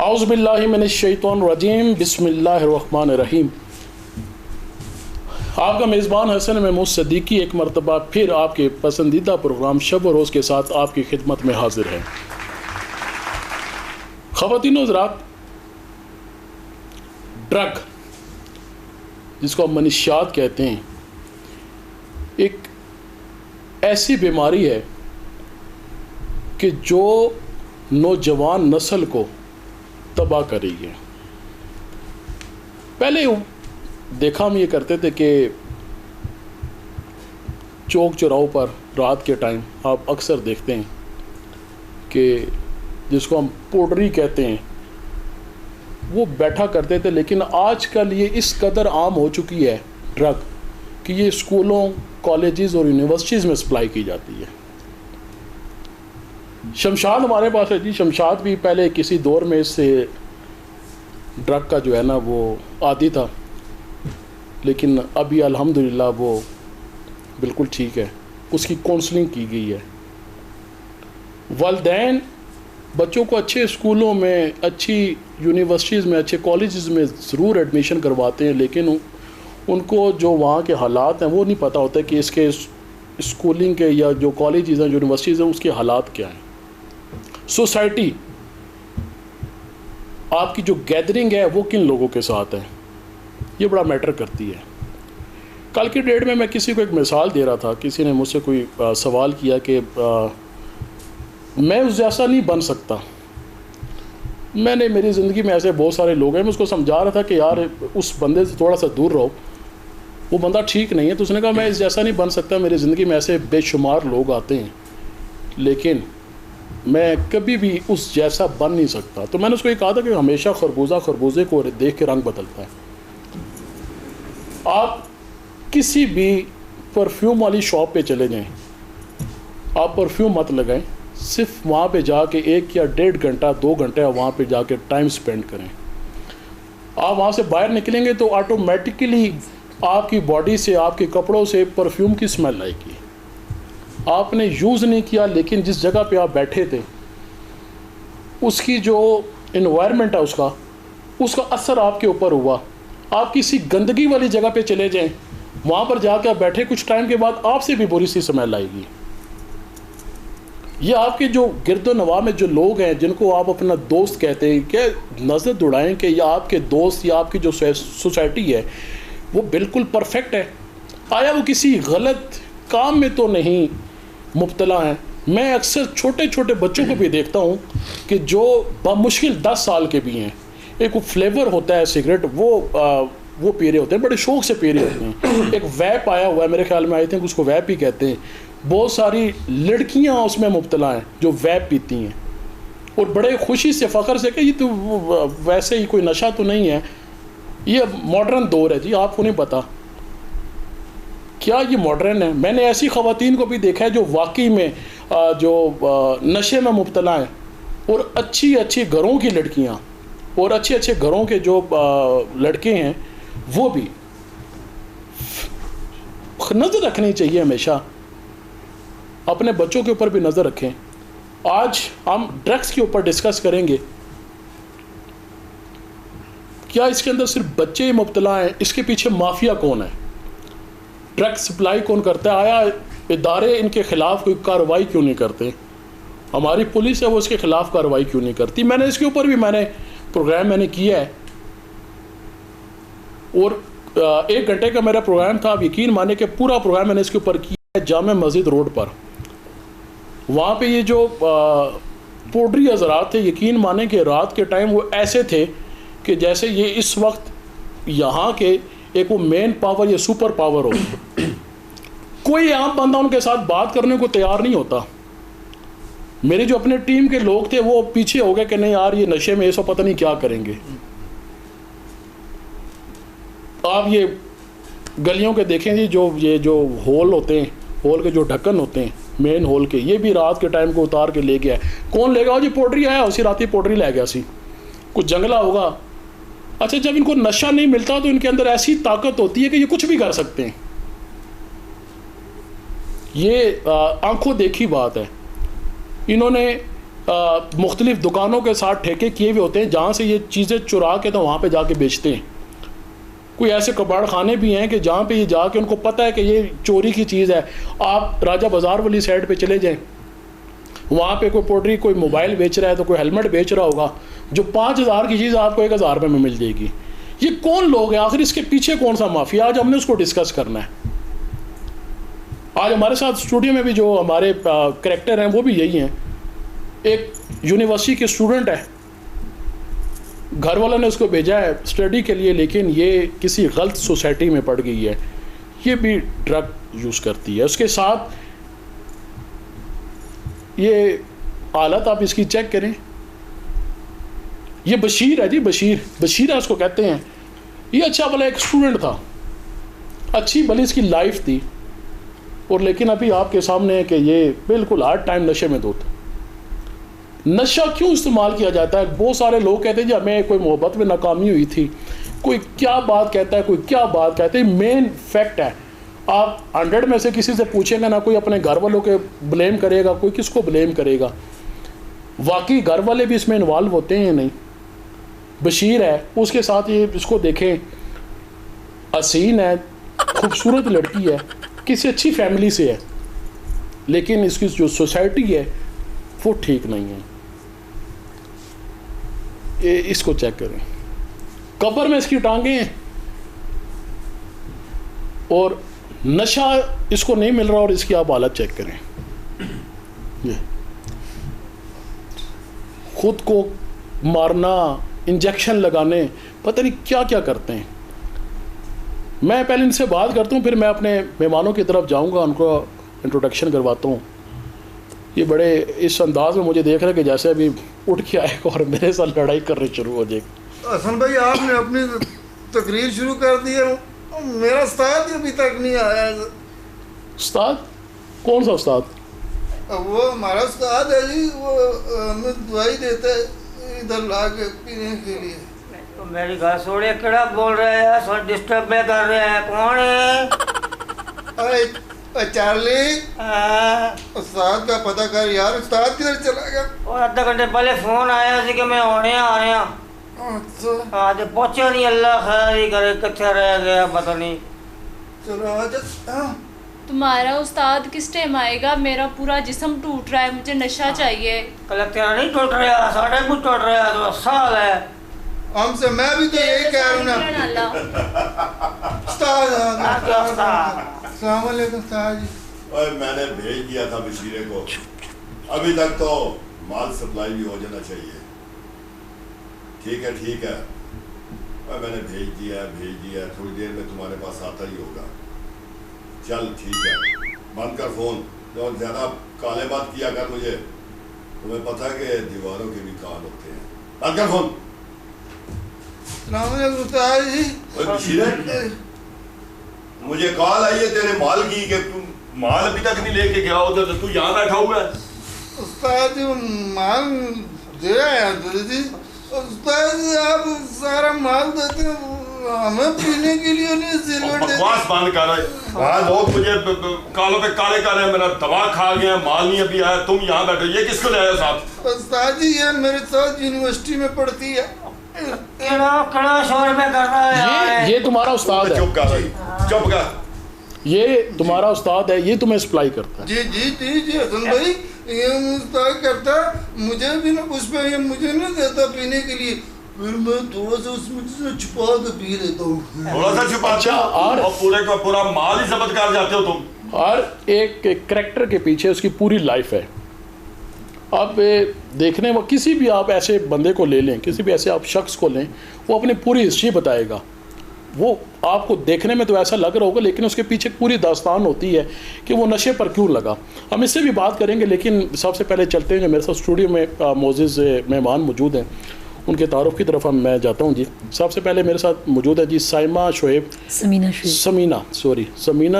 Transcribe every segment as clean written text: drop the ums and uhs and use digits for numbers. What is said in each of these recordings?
اعوذ باللہ من الشیطان الرجیم بسم اللہ الرحمن الرحیم۔ آپ کا میزبان حسن محمود صدیقی ایک مرتبہ پھر آپ کے پسندیدہ پروگرام شب و روز کے ساتھ آپ کی خدمت میں حاضر ہے۔ خواتین و حضرات، ڈرگ جس کو ہم منشیات کہتے ہیں، ایک ایسی بیماری ہے کہ جو نوجوان نسل کو تباہ کرے گی۔ پہلے دیکھا ہم یہ کرتے تھے کہ چوک چوراہوں پر رات کے ٹائم آپ اکثر دیکھتے ہیں کہ جس کو ہم پوڈری کہتے ہیں وہ بیٹھا کرتے تھے، لیکن آج کل یہ اس قدر عام ہو چکی ہے ڈرگ کہ یہ اسکولوں، کالجز اور یونیورسٹیز میں سپلائی کی جاتی ہے۔ شمشاد ہمارے پاس ہے جی، شمشاد بھی پہلے کسی دور میں اس سے ڈرگ کا جو ہے نا وہ عادی تھا، لیکن ابھی الحمدللہ وہ بالکل ٹھیک ہے، اس کی کونسلنگ کی گئی ہے۔ والدین بچوں کو اچھے اسکولوں میں، اچھی یونیورسٹیز میں، اچھے کالجز میں ضرور ایڈمیشن کرواتے ہیں، لیکن ان کو جو وہاں کے حالات ہیں وہ نہیں پتہ ہوتا کہ اس کے اسکولنگ کے یا جو کالجز ہیں، یونیورسٹیز ہیں، اس کے حالات کیا ہیں۔ سوسائٹی، آپ کی جو گیدرنگ ہے وہ کن لوگوں کے ساتھ ہے، یہ بڑا میٹر کرتی ہے۔ کل کی ڈیٹ میں کسی کو ایک مثال دے رہا تھا، کسی نے مجھ سے کوئی سوال کیا کہ میں اس جیسا نہیں بن سکتا۔ میں نے میری زندگی میں ایسے بہت سارے لوگ ہیں، میں اس کو سمجھا رہا تھا کہ یار اس بندے سے تھوڑا سا دور رہو، وہ بندہ ٹھیک نہیں ہے۔ تو اس نے کہا میں اس جیسا نہیں بن سکتا، میری زندگی میں ایسے بے شمار لوگ آتے ہیں، لیکن میں کبھی بھی اس جیسا بن نہیں سکتا۔ تو میں نے اس کو یہ کہا تھا کہ ہمیشہ خربوزے کو دیکھ کے رنگ بدلتا ہے۔ آپ کسی بھی پرفیوم والی شاپ پہ چلے جائیں، آپ پرفیوم مت لگائیں، صرف وہاں پہ جا کے 1 یا 1.5 گھنٹہ 2 گھنٹے وہاں پہ جا کے ٹائم سپینڈ کریں۔ آپ وہاں سے باہر نکلیں گے تو آٹومیٹکلی آپ کی باڈی سے، آپ کے کپڑوں سے پرفیوم کی سمیل آئے گی۔ آپ نے یوز نہیں کیا، لیکن جس جگہ پہ آپ بیٹھے تھے اس کی جو انوائرمنٹ ہے اس کا اثر آپ کے اوپر ہوا۔ آپ کسی گندگی والی جگہ پہ چلے جائیں، وہاں پر جا کے آپ بیٹھے، کچھ ٹائم کے بعد آپ سے بھی بری سی سمیل آئے گی۔ یہ آپ کے جو گرد و نواح میں جو لوگ ہیں جن کو آپ اپنا دوست کہتے ہیں، کہ نظر دوڑائیں کہ یہ آپ کے دوست یا آپ کی جو سوسائٹی ہے وہ بالکل پرفیکٹ ہے، آیا وہ کسی غلط کام میں تو نہیں مبتلا ہیں۔ میں اکثر چھوٹے چھوٹے بچوں کو بھی دیکھتا ہوں کہ جو بمشکل 10 سال کے بھی ہیں، ایک وہ فلیور ہوتا ہے سگریٹ، وہ پی رہے ہوتے ہیں، بڑے شوق سے پی رہے ہوتے ہیں۔ ایک ویپ آیا ہوا ہے، میرے خیال میں آئی تھنک اس کو ویپ ہی کہتے ہیں۔ بہت ساری لڑکیاں اس میں مبتلا ہیں جو ویپ پیتی ہیں، اور بڑے خوشی سے، فخر سے کہ یہ تو ویسے ہی کوئی نشہ تو نہیں ہے، یہ ماڈرن دور ہے جی، آپ کو نہیں پتہ کیا یہ ماڈرن ہے۔ میں نے ایسی خواتین کو بھی دیکھا ہے جو واقعی میں جو نشے میں مبتلا ہیں، اور اچھی اچھی گھروں کی لڑکیاں اور اچھے اچھے گھروں کے جو لڑکے ہیں وہ بھی۔ نظر رکھنی چاہیے، ہمیشہ اپنے بچوں کے اوپر بھی نظر رکھیں۔ آج ہم ڈرگس کے اوپر ڈسکس کریں گے۔ کیا اس کے اندر صرف بچے ہی مبتلا ہیں؟ اس کے پیچھے مافیا کون ہے؟ ڈرگ سپلائی کون کرتا ہے؟ آیا ادارے ان کے خلاف کوئی کارروائی کیوں نہیں کرتے؟ ہماری پولیس ہے وہ اس کے خلاف کارروائی کیوں نہیں کرتی؟ میں نے اس کے اوپر بھی پروگرام کیا ہے، اور 1 گھنٹے کا میرا پروگرام تھا۔ آپ یقین مانے کہ پورا پروگرام میں نے اس کے اوپر کیا ہے جامع مسجد روڈ پر۔ وہاں پہ یہ جو پوڈری حضرات تھے، یقین مانے کہ رات کے ٹائم وہ ایسے تھے کہ جیسے یہ اس وقت یہاں کے ایک وہ مین پاور یا سپر پاور ہو۔ کوئی عام بندہ ان کے ساتھ بات کرنے کو تیار نہیں ہوتا۔ میری جو اپنے ٹیم کے لوگ تھے وہ پیچھے ہو گئے کہ نہیں یار یہ نشے میں ایسا پتہ نہیں کیا کریں گے۔ آپ یہ گلیوں کے دیکھیں جی، یہ جو ہول ہوتے ہیں، ہول کے جو ڈھکن ہوتے ہیں مین ہول کے، یہ بھی رات کے ٹائم کو اتار کے لے گیا ہے۔ کون لے گا جی؟ پوڈری آیا اسی رات ہی پوڈری لے گیا سی، کچھ جنگلہ ہوگا۔ اچھا، جب ان کو نشہ نہیں ملتا تو ان کے اندر ایسی طاقت ہوتی ہے کہ یہ کچھ بھی کر سکتے ہیں۔ یہ آنکھوں دیکھی بات ہے۔ انہوں نے مختلف دکانوں کے ساتھ ٹھیکے کیے ہوئے ہوتے ہیں جہاں سے یہ چیزیں چرا کے تو وہاں پہ جا کے بیچتے ہیں. کوئی ایسے کباڑ خانے بھی ہیں کہ جہاں پہ یہ جا کے ان کو پتہ ہے کہ یہ چوری کی چیز ہے. آپ راجہ بازار والی سائڈ پہ چلے جائیں, وہاں پہ کوئی پوٹری کوئی موبائل بیچ رہا ہے تو کوئی ہیلمٹ بیچ رہا ہوگا, جو 5,000 کی چیز آپ کو 1,000 روپے میں مل جائے گی. یہ کون لوگ ہیں آخر, اس کے پیچھے کون سا مافیا؟ آج ہم نے اس کو ڈسکس کرنا ہے. آج ہمارے ساتھ اسٹوڈیو میں بھی جو ہمارے کریکٹر ہیں وہ بھی یہی ہیں. ایک یونیورسٹی کے اسٹوڈنٹ ہے, گھر والوں نے اس کو بھیجا ہے اسٹڈی کے لیے, لیکن یہ کسی غلط سوسائٹی میں پڑ گئی ہے. یہ بھی ڈرگ یوز کرتی ہے. اس کے ساتھ یہ حالت آپ اس کی چیک کریں. یہ بشیر ہے جی, بشیر اس کو کہتے ہیں. یہ اچھا بھلا ایک اسٹوڈنٹ تھا, اچھی بھلی اس کی لائف تھی, اور لیکن ابھی آپ کے سامنے ہے کہ یہ بالکل ہر ٹائم نشے میں دھوتا. نشہ کیوں استعمال کیا جاتا ہے؟ بہت سارے لوگ کہتے ہیں جی ہمیں کوئی محبت میں ناکامی ہوئی تھی, کوئی کیا بات کہتا ہے, کوئی کیا بات کہتے ہیں. مین فیکٹ ہے, آپ 100 میں سے کسی سے پوچھیں گے نا, کوئی اپنے گھر والوں کے بلیم کرے گا, کوئی کس کو بلیم کرے گا. واقعی گھر والے بھی اس میں انوالو ہوتے ہیں نہیں. بشیر ہے, اس کے ساتھ یہ اس کو دیکھیں, حسین ہے, خوبصورت لڑکی ہے, کسی اچھی فیملی سے ہے, لیکن اس کی جو سوسائٹی ہے وہ ٹھیک نہیں ہے. اس کو چیک کریں, قبر میں اس کی ٹانگیں ہیں اور نشہ اس کو نہیں مل رہا, اور اس کی آپ حالت چیک کریں. خود کو مارنا, انجیکشن لگانے, پتہ نہیں کیا کیا کرتے ہیں. میں پہلے ان سے بات کرتا ہوں, پھر میں اپنے مہمانوں کی طرف جاؤں گا, ان کو انٹروڈکشن کرواتا ہوں. یہ بڑے اس انداز میں مجھے دیکھ رہے کہ جیسے ابھی اٹھ کے آئے گا اور میرے ساتھ لڑائی کرنی شروع ہو جائے گی. حسن بھائی آپ نے اپنی تقریر شروع کر دی ہے, میرا استاد ہی ابھی تک نہیں آیا. استاد کون سا استاد؟ وہ ہمارا استاد ہے جی, وہ ہمیں دوائی دیتا ہے ادھر لا کے پینے کے لیے. میری گھر سوڑے کڑا بول رہے ہیں, سو ڈسٹرب میں کر رہے ہیں. کون ہے؟ چارلی, استاد کا پتہ کر یار, استاد کدھر چلا گیا؟ اور آدھا گھنٹے پہلے فون آیا سی کہ میں آنے آ رہا ہوں. آج پہنچا نہیں, اللہ خیر ہی کرے, کتنے رہ گیا پتہ نہیں. چلو آج تمہارا استاد کس ٹائم آئے گا؟ میرا پورا جسم ٹوٹ رہا ہے, مجھے نشہ چاہیے. کل تیرا نہیں ٹوٹ رہا, ساڑھے کچھ ٹوٹ رہا, تو سال ہے ہم سے. میں بھی تو یہی کہہ رہا ہوں نا. استاد السلام علیکم. استاد جی میں نے بھیج دیا تھا بشیرے کو, ابھی تک تو مال سپلائی بھی ہو جانا چاہیے. ٹھیک ہے, میں نے بھیج دیا, تھوڑی دیر میں تمہارے پاس آتا ہی ہوگا. چل ٹھیک ہے, بند کر فون, اور زیادہ کالے بات کیا کر مجھے, تمہیں پتہ ہے کہ دیواروں کے بھی کان ہوتے ہیں. بند کر فون. السلام علیکم استاد جی. بشیرے مجھے کال آئی ہے تیرے مال کی کہ تم مال ابھی تک نہیں لے کے گیا ہوتا, تو یہاں بیٹھا ہوا ہے. استاد جی مال دے رہے ہیں جی. استاد جی آپ سارا مال دیتے ہیں, ہمیں پینے کے لیے نہیں سلوٹ دیتے. بکواس بند کر رہے, وہاں لوگ مجھے کالوں پہ کالے ہیں, میرا دوا کھا گیا, مال نہیں ابھی آیا, تم یہاں بیٹھے. یہ کس کو لے آیا صاحب؟ استاد جی یہ میرے ساتھ یونیورسٹی میں پڑھتی ہے. کڑا شور میں کر رہا ہے. یہ تمہارا استاد ہے. چپ کر, چپ کر. یہ تمہارا استاد ہے, یہ تمہیں سپلائی کرتا ہے. جی حسن بھائی, یہ استاد کرتا ہے, مجھے بھی نہ کچھ پہ, یہ مجھے نہیں دیتا پینے کے لیے, پھر میں تھوڑا سا اس میں چھپا کے پی لیتا ہوں. تھوڑا سا چھپا, اچھا, اور پورے کا پورا مال ہی ضبط کر جاتے ہو تم. اور ایک کریکٹر کے پیچھے اس کی پوری لائف ہے. آپ دیکھنے وہ کسی بھی آپ ایسے بندے کو لے لیں, کسی بھی ایسے آپ شخص کو لیں, وہ اپنی پوری ہسٹری بتائے گا. وہ آپ کو دیکھنے میں تو ایسا لگ رہا ہوگا, لیکن اس کے پیچھے پوری داستان ہوتی ہے کہ وہ نشے پر کیوں لگا. ہم اس سے بھی بات کریں گے, لیکن سب سے پہلے چلتے ہیں جو میرے ساتھ اسٹوڈیو میں معزز مہمان موجود ہیں, ان کے تعارف کی طرف میں جاتا ہوں. جی سب سے پہلے میرے ساتھ موجود ہے جی سمینہ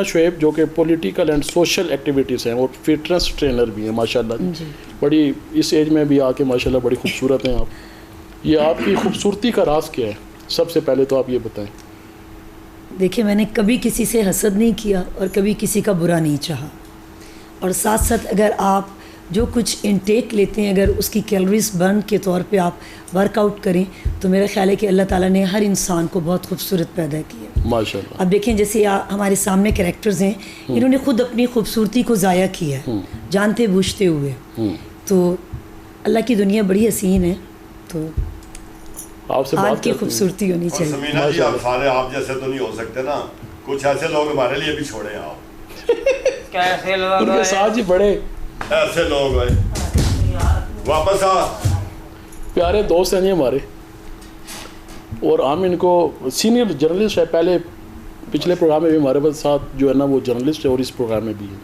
شعیب, جو کہ پولیٹیکل اینڈ سوشل ایکٹیویٹیز ہیں اور فٹنس ٹرینر بھی ہیں ماشاءاللہ. بڑی اس ایج میں بھی آ کے ماشاءاللہ بڑی خوبصورت ہیں آپ. یہ آپ کی خوبصورتی کا راز کیا ہے؟ سب سے پہلے تو آپ یہ بتائیں. دیکھیں, میں نے کبھی کسی سے حسد نہیں کیا اور کبھی کسی کا برا نہیں چاہا, اور ساتھ ساتھ اگر آپ جو کچھ انٹیک لیتے ہیں اگر اس کی کیلوریز برن کے طور پہ آپ ورک آؤٹ کریں تو میرا خیال ہے کہ اللہ تعالیٰ نے ہر انسان کو بہت خوبصورت پیدا کیا. ماشاء اللہ. اب دیکھیں جیسے ہمارے سامنے کریکٹرز ہیں, انہوں نے خود اپنی خوبصورتی کو ضائع کیا ہے جانتے بوجھتے ہوئے. تو اللہ کی دنیا بڑی حسین ہے, تو آپ سے آج کی خوبصورتی ہونی چاہیے. سمینا جی آپ سارے آپ جیسے تو نہیں ہو سکتے نا, کچھ ایسے لوگ ہمارے لیے بھی چھوڑے آپ. کیسے لوگ ان کے ساتھ جی بڑے ایسے لوگ ہیں, واپس آ. پیارے دوست ہیں جی ہمارے, اور ہم ان کو سینئر جرنلسٹ ہے, پہلے پچھلے پروگرام میں بھی ہمارے ساتھ جو ہے نا وہ جرنلسٹ ہے اور اس پروگرام میں بھی ہے.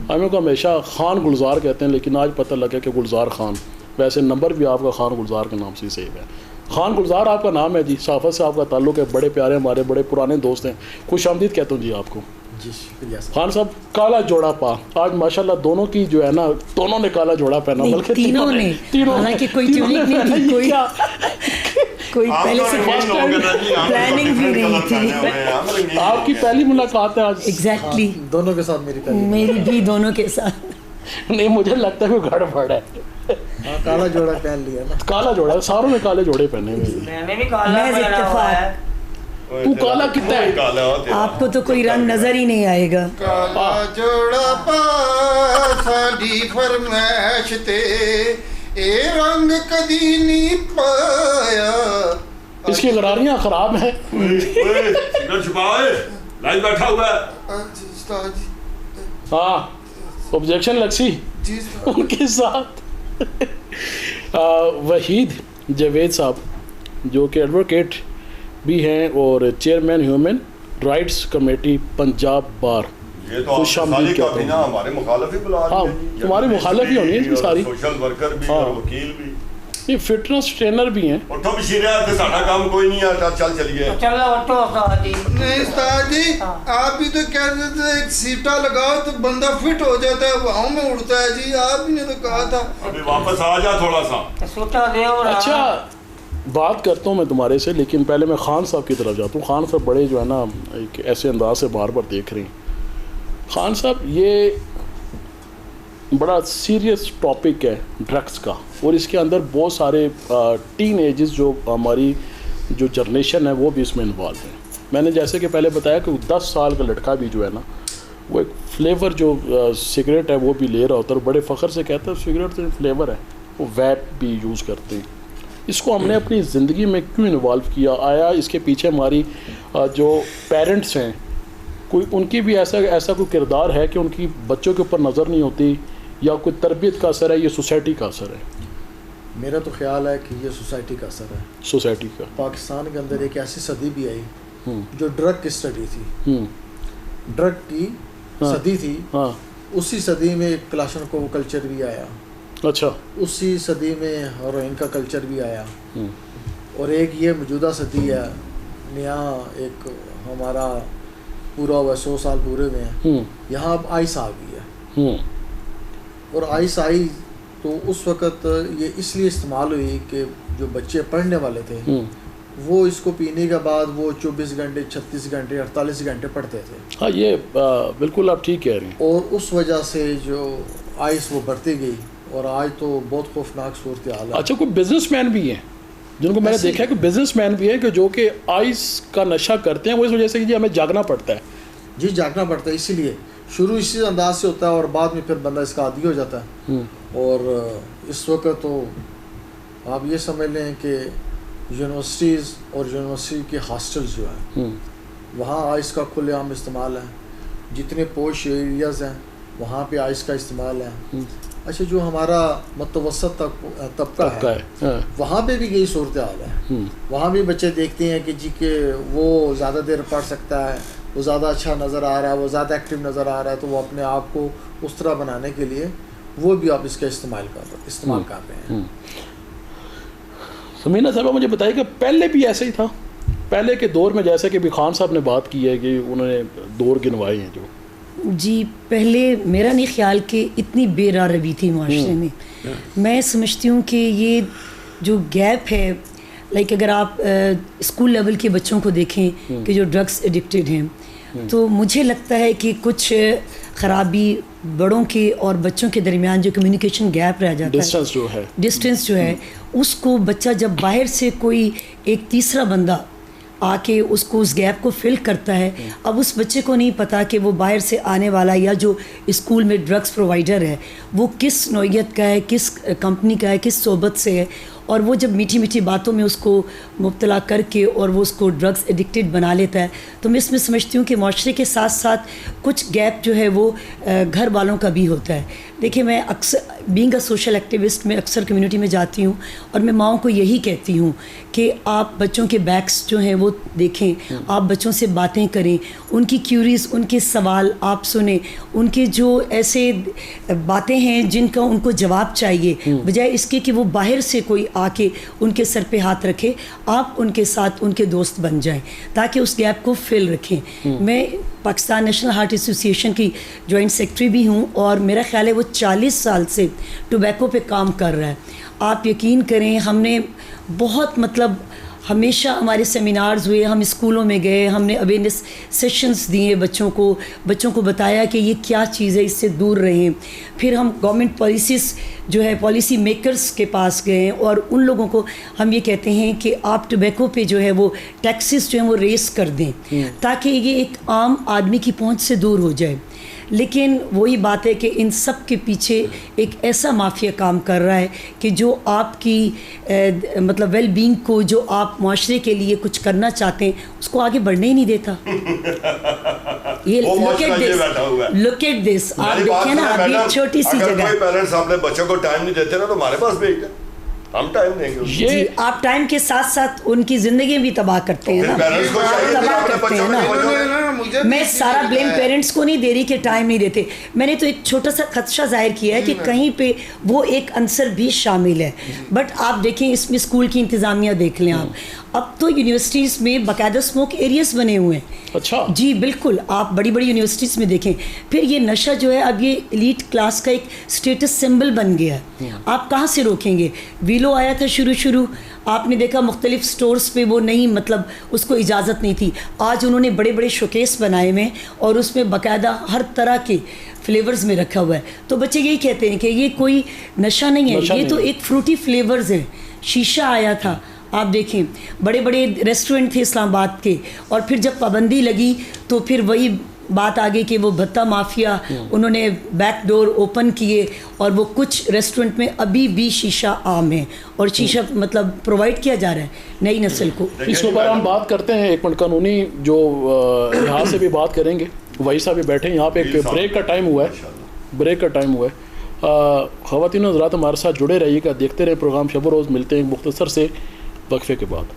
ہم ان کو ہمیشہ خان گلزار کہتے ہیں, لیکن آج پتہ لگا کہ گلزار خان, ویسے نمبر بھی آپ کا خان گلزار کے نام سے سیو ہے. خان گلزار آپ کا نام ہے جی, صحافت سے آپ کا تعلق ہے, بڑے پیارے ہمارے بڑے پرانے دوست ہیں, خوش آمدید کہتا ہوں جی آپ کو. جی شکریہ سر. خان صاحب کالا جوڑا پا, آج ماشاءاللہ دونوں کی جو ہے نا دونوں نے کالا جوڑا پہنا, بلکہ تینوں نے, حالانکہ کوئی ٹیوننگ نہیں تھی, کوئی پہلے سے پلاننگ بھی نہیں تھی. آپ کی پہلی ملاقات ہے آج؟ ایگزیکٹلی دونوں کے ساتھ میری بھی دونوں کے ساتھ. نہیں مجھے لگتا ہے کوئی گڑبڑ ہے. ہاں کالا جوڑا پہن لیا نا. کالا جوڑا, ساروں نے کالے جوڑے پہنے ہوئے. میں نے بھی کالا پہنا ہوا ہے. تو کالا کتنا ہے؟ آپ کو تو کوئی رنگ نظر ہی نہیں آئے گا. کالا جوڑا پا ساڈی فرمائش تے اے رنگ کدی نہیں پایا. اس کی غراریاں خراب ہیں. چھپائے لائن بیٹھا ہوا ہے. استاد جی. ہاں آبجیکشن لکسی جی ان کے ساتھ. وحید جاوید صاحب جو کہ ایڈوکیٹ بھی ہیں اور chairman human rights committee Punjab bar. یہ تو خوش آمدید کہتے ہیں. ہمارے مخالف ہی بلا ہاں تمہاری مخالف ہی ہونی ہے ساری. سوشل ورکر بھی اور وکیل بھی, یہ فٹنس ٹرینر بھی ہیں. اٹھو بشیر ہے, ساڈا کام کوئی نہیں آتا, چل چلیے. چلو اٹھو استاد جی. نہیں استاد جی, آپ بھی تو کہتے تھے ایک سیٹا لگاؤ تو بندہ فٹ ہو جاتا ہے, ہواؤں میں اڑتا ہے جی, آپ نے تو کہا تھا. ابھی واپس آ جا تھوڑا سا. سوٹا دے. اچھا بات کرتا ہوں میں تمہارے سے, لیکن پہلے میں خان صاحب کی طرف جاتا ہوں. خان صاحب بڑے جو ہے نا ایک ایسے انداز سے بار بار دیکھ رہے ہیں. خان صاحب یہ بڑا سیریس ٹاپک ہے ڈرگس کا, اور اس کے اندر بہت سارے ٹین ایجز جو ہماری جو جنریشن ہے وہ بھی اس میں انوالو ہیں. میں نے جیسے کہ پہلے بتایا کہ 10 سال کا لڑکا بھی جو ہے نا وہ ایک فلیور جو سگریٹ ہے وہ بھی لے رہا ہوتا ہے, اور بڑے فخر سے کہتا ہے سگریٹ تو فلیور ہے. وہ ویپ بھی یوز کرتے ہیں. اس کو ہم نے اپنی زندگی میں کیوں انوالو کیا؟ آیا اس کے پیچھے ہماری جو پیرنٹس ہیں کوئی ان کی بھی ایسا کوئی کردار ہے کہ ان کی بچوں کے اوپر نظر نہیں ہوتی, یا کوئی تربیت کا اثر ہے, یہ سوسائٹی کا اثر ہے؟ میرا تو خیال ہے کہ یہ سوسائٹی کا اثر ہے. سوسائٹی کا. پاکستان کے اندر ایک ایسی صدی بھی آئی جو ڈرگ کی اسٹڈی تھی, ڈرگ کی صدی تھی. اسی صدی میں کلاشنکوف کلچر بھی آیا. اچھا. اسی صدی میں ہیروئن کا کلچر بھی آیا. اور ایک یہ موجودہ صدی ہے, نیا ایک ہمارا پورا ہوا 100 سال پورے میں ہیں, یہاں اب آئس آ گئی ہے. اور آئس آئی تو اس وقت یہ اس لیے استعمال ہوئی کہ جو بچے پڑھنے والے تھے وہ اس کو پینے کے بعد وہ 24 گھنٹے 36 گھنٹے 48 گھنٹے پڑھتے تھے. ہاں یہ بالکل آپ ٹھیک کہہ رہے ہیں. اور اس وجہ سے جو آئس وہ بڑھتی گئی, اور آج تو بہت خوفناک صورتحال ہے. اچھا کوئی بزنس مین بھی ہیں جن کو میں نے دیکھا ہے کہ بزنس مین بھی ہیں کہ جو کہ آئس کا نشہ کرتے ہیں, وہ اس وجہ سے کہ جی ہمیں جاگنا پڑتا ہے. جی جاگنا پڑتا ہے, اسی لیے شروع اسی انداز سے ہوتا ہے اور بعد میں پھر بندہ اس کا عادی ہو جاتا ہے. اور اس وقت تو آپ یہ سمجھ لیں کہ یونیورسٹیز اور یونیورسٹی کے ہاسٹلز جو ہیں وہاں آئس کا کھلے عام استعمال ہے. جتنے پوش ایریاز ہیں وہاں پہ آئس کا استعمال ہے. اچھا جو ہمارا متوسط طبقہ ہے وہاں پہ بھی یہی صورتحال ہے. وہاں بھی بچے دیکھتے ہیں کہ جی کہ وہ زیادہ دیر پڑھ سکتا ہے, وہ زیادہ اچھا نظر آ رہا ہے, وہ زیادہ ایکٹیو نظر آ رہا ہے, تو وہ اپنے آپ کو اس طرح بنانے کے لیے وہ بھی آپ اس کا استعمال کر رہے ہیں. سمینا صاحبہ مجھے بتائیے کہ پہلے بھی ایسے ہی تھا؟ پہلے کے دور میں جیسے کہ بھی خان صاحب نے بات کی ہے کہ انہوں نے دور گنوائے ہیں جو. جی پہلے میرا نہیں خیال کہ اتنی بے راہ روی تھی معاشرے میں. میں سمجھتی ہوں کہ یہ جو گیپ ہے, لائک اگر آپ اسکول لیول کے بچوں کو دیکھیں کہ جو ڈرگس ایڈکٹیڈ ہیں, تو مجھے لگتا ہے کہ کچھ خرابی بڑوں کے اور بچوں کے درمیان جو کمیونیکیشن گیپ رہ جاتا ہے, ڈسٹینس جو ہے, اس کو بچہ جب باہر سے کوئی ایک تیسرا بندہ آ کے اس کو اس گیپ کو فل کرتا ہے, اب اس بچے کو نہیں پتا کہ وہ باہر سے آنے والا یا جو اسکول میں ڈرگس پرووائڈر ہے وہ کس نوعیت کا ہے, کس کمپنی کا ہے, کس صحبت سے ہے, اور وہ جب میٹھی میٹھی باتوں میں اس کو مبتلا کر کے اور وہ اس کو ڈرگس ایڈکٹیڈ بنا لیتا ہے. تو میں اس میں سمجھتی ہوں کہ معاشرے کے ساتھ ساتھ کچھ گیپ جو ہے وہ گھر والوں کا بھی ہوتا ہے. دیکھیں میں اکثر بینگ اے سوشل ایکٹیوسٹ میں اکثر کمیونٹی میں جاتی ہوں اور میں ماؤں کو یہی کہتی ہوں کہ آپ بچوں کے بیکس جو ہیں وہ دیکھیں, آپ بچوں سے باتیں کریں, ان کی کیوریز, ان کے سوال آپ سنیں, ان کے جو ایسے باتیں ہیں جن کا ان کو جواب چاہیے, بجائے اس کے کہ وہ باہر سے کوئی آ کے ان کے سر پہ ہاتھ رکھے, آپ ان کے ساتھ ان کے دوست بن جائیں تاکہ اس گیپ کو فل رکھیں. میں پاکستان نیشنل ہارٹ ایسوسی ایشن کی جوائنٹ سیکرٹری بھی ہوں اور میرا خیال ہے وہ 40 سال سے ٹوبیکو پہ کام کر رہا ہے. آپ یقین کریں ہم نے بہت ہمیشہ ہمارے سیمینارز ہوئے, ہم اسکولوں میں گئے, ہم نے اویئرنیس سیشنز دیے بچوں کو بتایا کہ یہ کیا چیز ہے, اس سے دور رہیں. پھر ہم گورنمنٹ پالیسیز جو ہے پالیسی میکرز کے پاس گئے اور ان لوگوں کو ہم یہ کہتے ہیں کہ آپ ٹوبیکو پہ جو ہے وہ ٹیکسز جو ہیں وہ ریز کر دیں تاکہ یہ ایک عام آدمی کی پہنچ سے دور ہو جائے. لیکن وہی بات ہے کہ ان سب کے پیچھے ایک ایسا مافیا کام کر رہا ہے کہ جو آپ کی ویل بینگ کو, جو آپ معاشرے کے لیے کچھ کرنا چاہتے ہیں اس کو آگے بڑھنے ہی نہیں دیتا. یہ لک ایٹ دس آپ دیکھیں نا, ابھی چھوٹی سی جگہ پیرنٹس اپنے بچوں کو ٹائم نہیں دیتے نا, تو ہمارے پاس بھیج دیں, ہم ٹائم دیں گے. جی آپ ٹائم کے ساتھ ساتھ ان کی زندگی بھی تباہ کرتے ہیں نا, تباہ کرتے ہیں نا. میں سارا بلیم پیرنٹس کو نہیں دے رہی کہ ٹائم نہیں دیتے, میں نے تو ایک چھوٹا سا خدشہ ظاہر کیا ہے کہ کہیں پہ وہ ایک عنصر بھی شامل ہے. بٹ آپ دیکھیں اس میں اسکول کی انتظامیہ دیکھ لیں آپ, اب تو یونیورسٹیز میں باقاعدہ اسموک ایریاز بنے ہوئے ہیں. اچھا جی بالکل, آپ بڑی بڑی یونیورسٹیز میں دیکھیں. پھر یہ نشہ جو ہے اب یہ ایلیٹ کلاس کا ایک اسٹیٹس سمبل بن گیا ہے. آپ کہاں سے روکیں گے؟ ویلو آیا تھا شروع آپ نے دیکھا مختلف سٹورز پہ وہ نہیں اس کو اجازت نہیں تھی. آج انہوں نے بڑے بڑے شوکیس بنائے ہوئے اور اس میں باقاعدہ ہر طرح کے فلیورز میں رکھا ہوا ہے. تو بچے یہی کہتے ہیں کہ یہ کوئی نشہ نہیں ہے, یہ تو ایک فروٹی فلیورز ہیں. شیشہ آیا تھا, آپ دیکھیں بڑے بڑے ریسٹورنٹ تھے اسلام آباد کے, اور پھر جب پابندی لگی تو پھر وہی بات آ گئی کہ وہ بھتہ مافیا انہوں نے بیک ڈور اوپن کیے اور وہ کچھ ریسٹورنٹ میں ابھی بھی شیشہ عام ہے اور شیشہ پرووائڈ کیا جا رہا ہے نئی نسل کو. اس کے اوپر ہم بات کرتے ہیں, ایک منٹ قانونی جو یہاں سے بھی بات کریں گے. وہی صاحب بھی بیٹھے ہیں یہاں پہ, ایک بریک کا ٹائم ہوا ہے. خواتین و حضرات ہمارے ساتھ جڑے رہیے گا, دیکھتے رہے پروگرام شب و روز. ملتے ہیں مختصر سے وقفے کے بعد.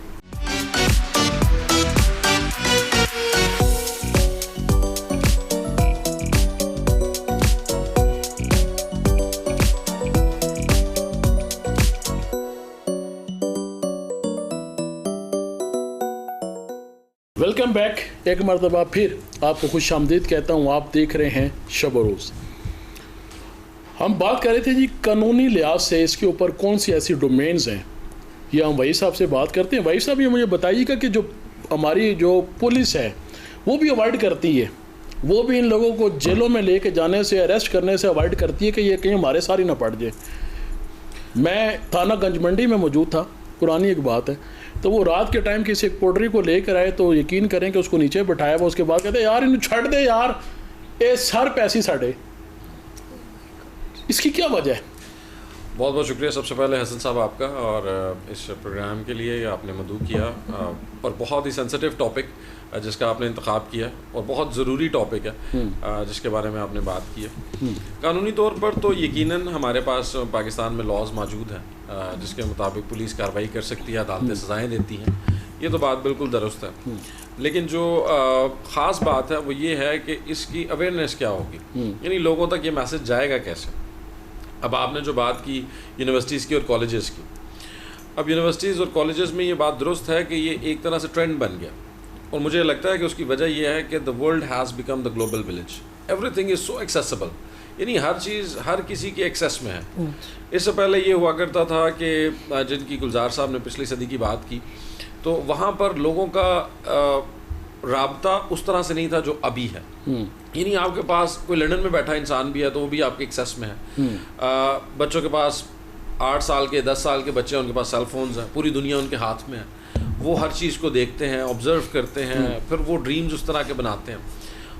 ویلکم بیک, ایک مرتبہ پھر آپ کو خوش آمدید کہتا ہوں. آپ دیکھ رہے ہیں شب و روز. ہم بات کر رہے تھے جی قانونی لحاظ سے اس کے اوپر کون سی ایسی ڈومینز ہیں, یہ ہم وہی صاحب سے بات کرتے ہیں. وہی صاحب یہ مجھے بتائیے گا کہ جو ہماری جو پولیس ہے وہ بھی اوائڈ کرتی ہے, وہ بھی ان لوگوں کو جیلوں میں لے کے جانے سے, اریسٹ کرنے سے اوائڈ کرتی ہے کہ یہ کہیں ہمارے ساتھ ہی نہ پڑ جائے. میں تھانہ گنج منڈی میں موجود تھا, پرانی ایک بات ہے, تو وہ رات کے ٹائم کسی ایک پوڈری کو لے کر آئے تو یقین کریں کہ اس کو نیچے بٹھایا وہ, اس کے بعد کہتے ہیں یار انہوں چھڑ دے یار, اے سر پیسی ساڑھے. اس کی کیا وجہ ہے؟ بہت بہت شکریہ سب سے پہلے حسن صاحب آپ کا, اور اس پروگرام کے لیے آپ نے مدعو کیا, اور بہت ہی سینسٹیو ٹاپک جس کا آپ نے انتخاب کیا, اور بہت ضروری ٹاپک ہے جس کے بارے میں آپ نے بات کی ہے. قانونی طور پر تو یقیناً ہمارے پاس پاکستان میں لاز موجود ہیں جس کے مطابق پولیس کارروائی کر سکتی ہے, عدالتیں سزائیں دیتی ہیں, یہ تو بات بالکل درست ہے. لیکن جو خاص بات ہے وہ یہ ہے کہ اس کی اویئرنیس کیا ہوگی, یعنی لوگوں تک یہ میسج جائے گا کیسے. اب آپ نے جو بات کی یونیورسٹیز کی اور کالجز کی, اب یونیورسٹیز اور کالجز میں یہ بات درست ہے کہ یہ ایک طرح سے ٹرینڈ بن گیا, اور مجھے لگتا ہے کہ اس کی وجہ یہ ہے کہ the world has become the global village. Every thing is so accessible, یعنی ہر چیز ہر کسی کے ایکسیس میں ہے. اس سے پہلے یہ ہوا کرتا تھا کہ جن کی گلزار صاحب نے پچھلی صدی کی بات کی, تو وہاں پر لوگوں کا رابطہ اس طرح سے نہیں تھا جو ابھی ہے. یعنی آپ کے پاس کوئی لندن میں بیٹھا انسان بھی ہے تو وہ بھی آپ کے ایکسیس میں ہے. بچوں کے پاس 8 سال کے 10 سال کے بچے ہیں, ان کے پاس سیل فونز ہیں, پوری دنیا ان کے ہاتھ میں ہے, وہ ہر چیز کو دیکھتے ہیں, آبزرو کرتے ہیں, پھر وہ ڈریمز اس طرح کے بناتے ہیں.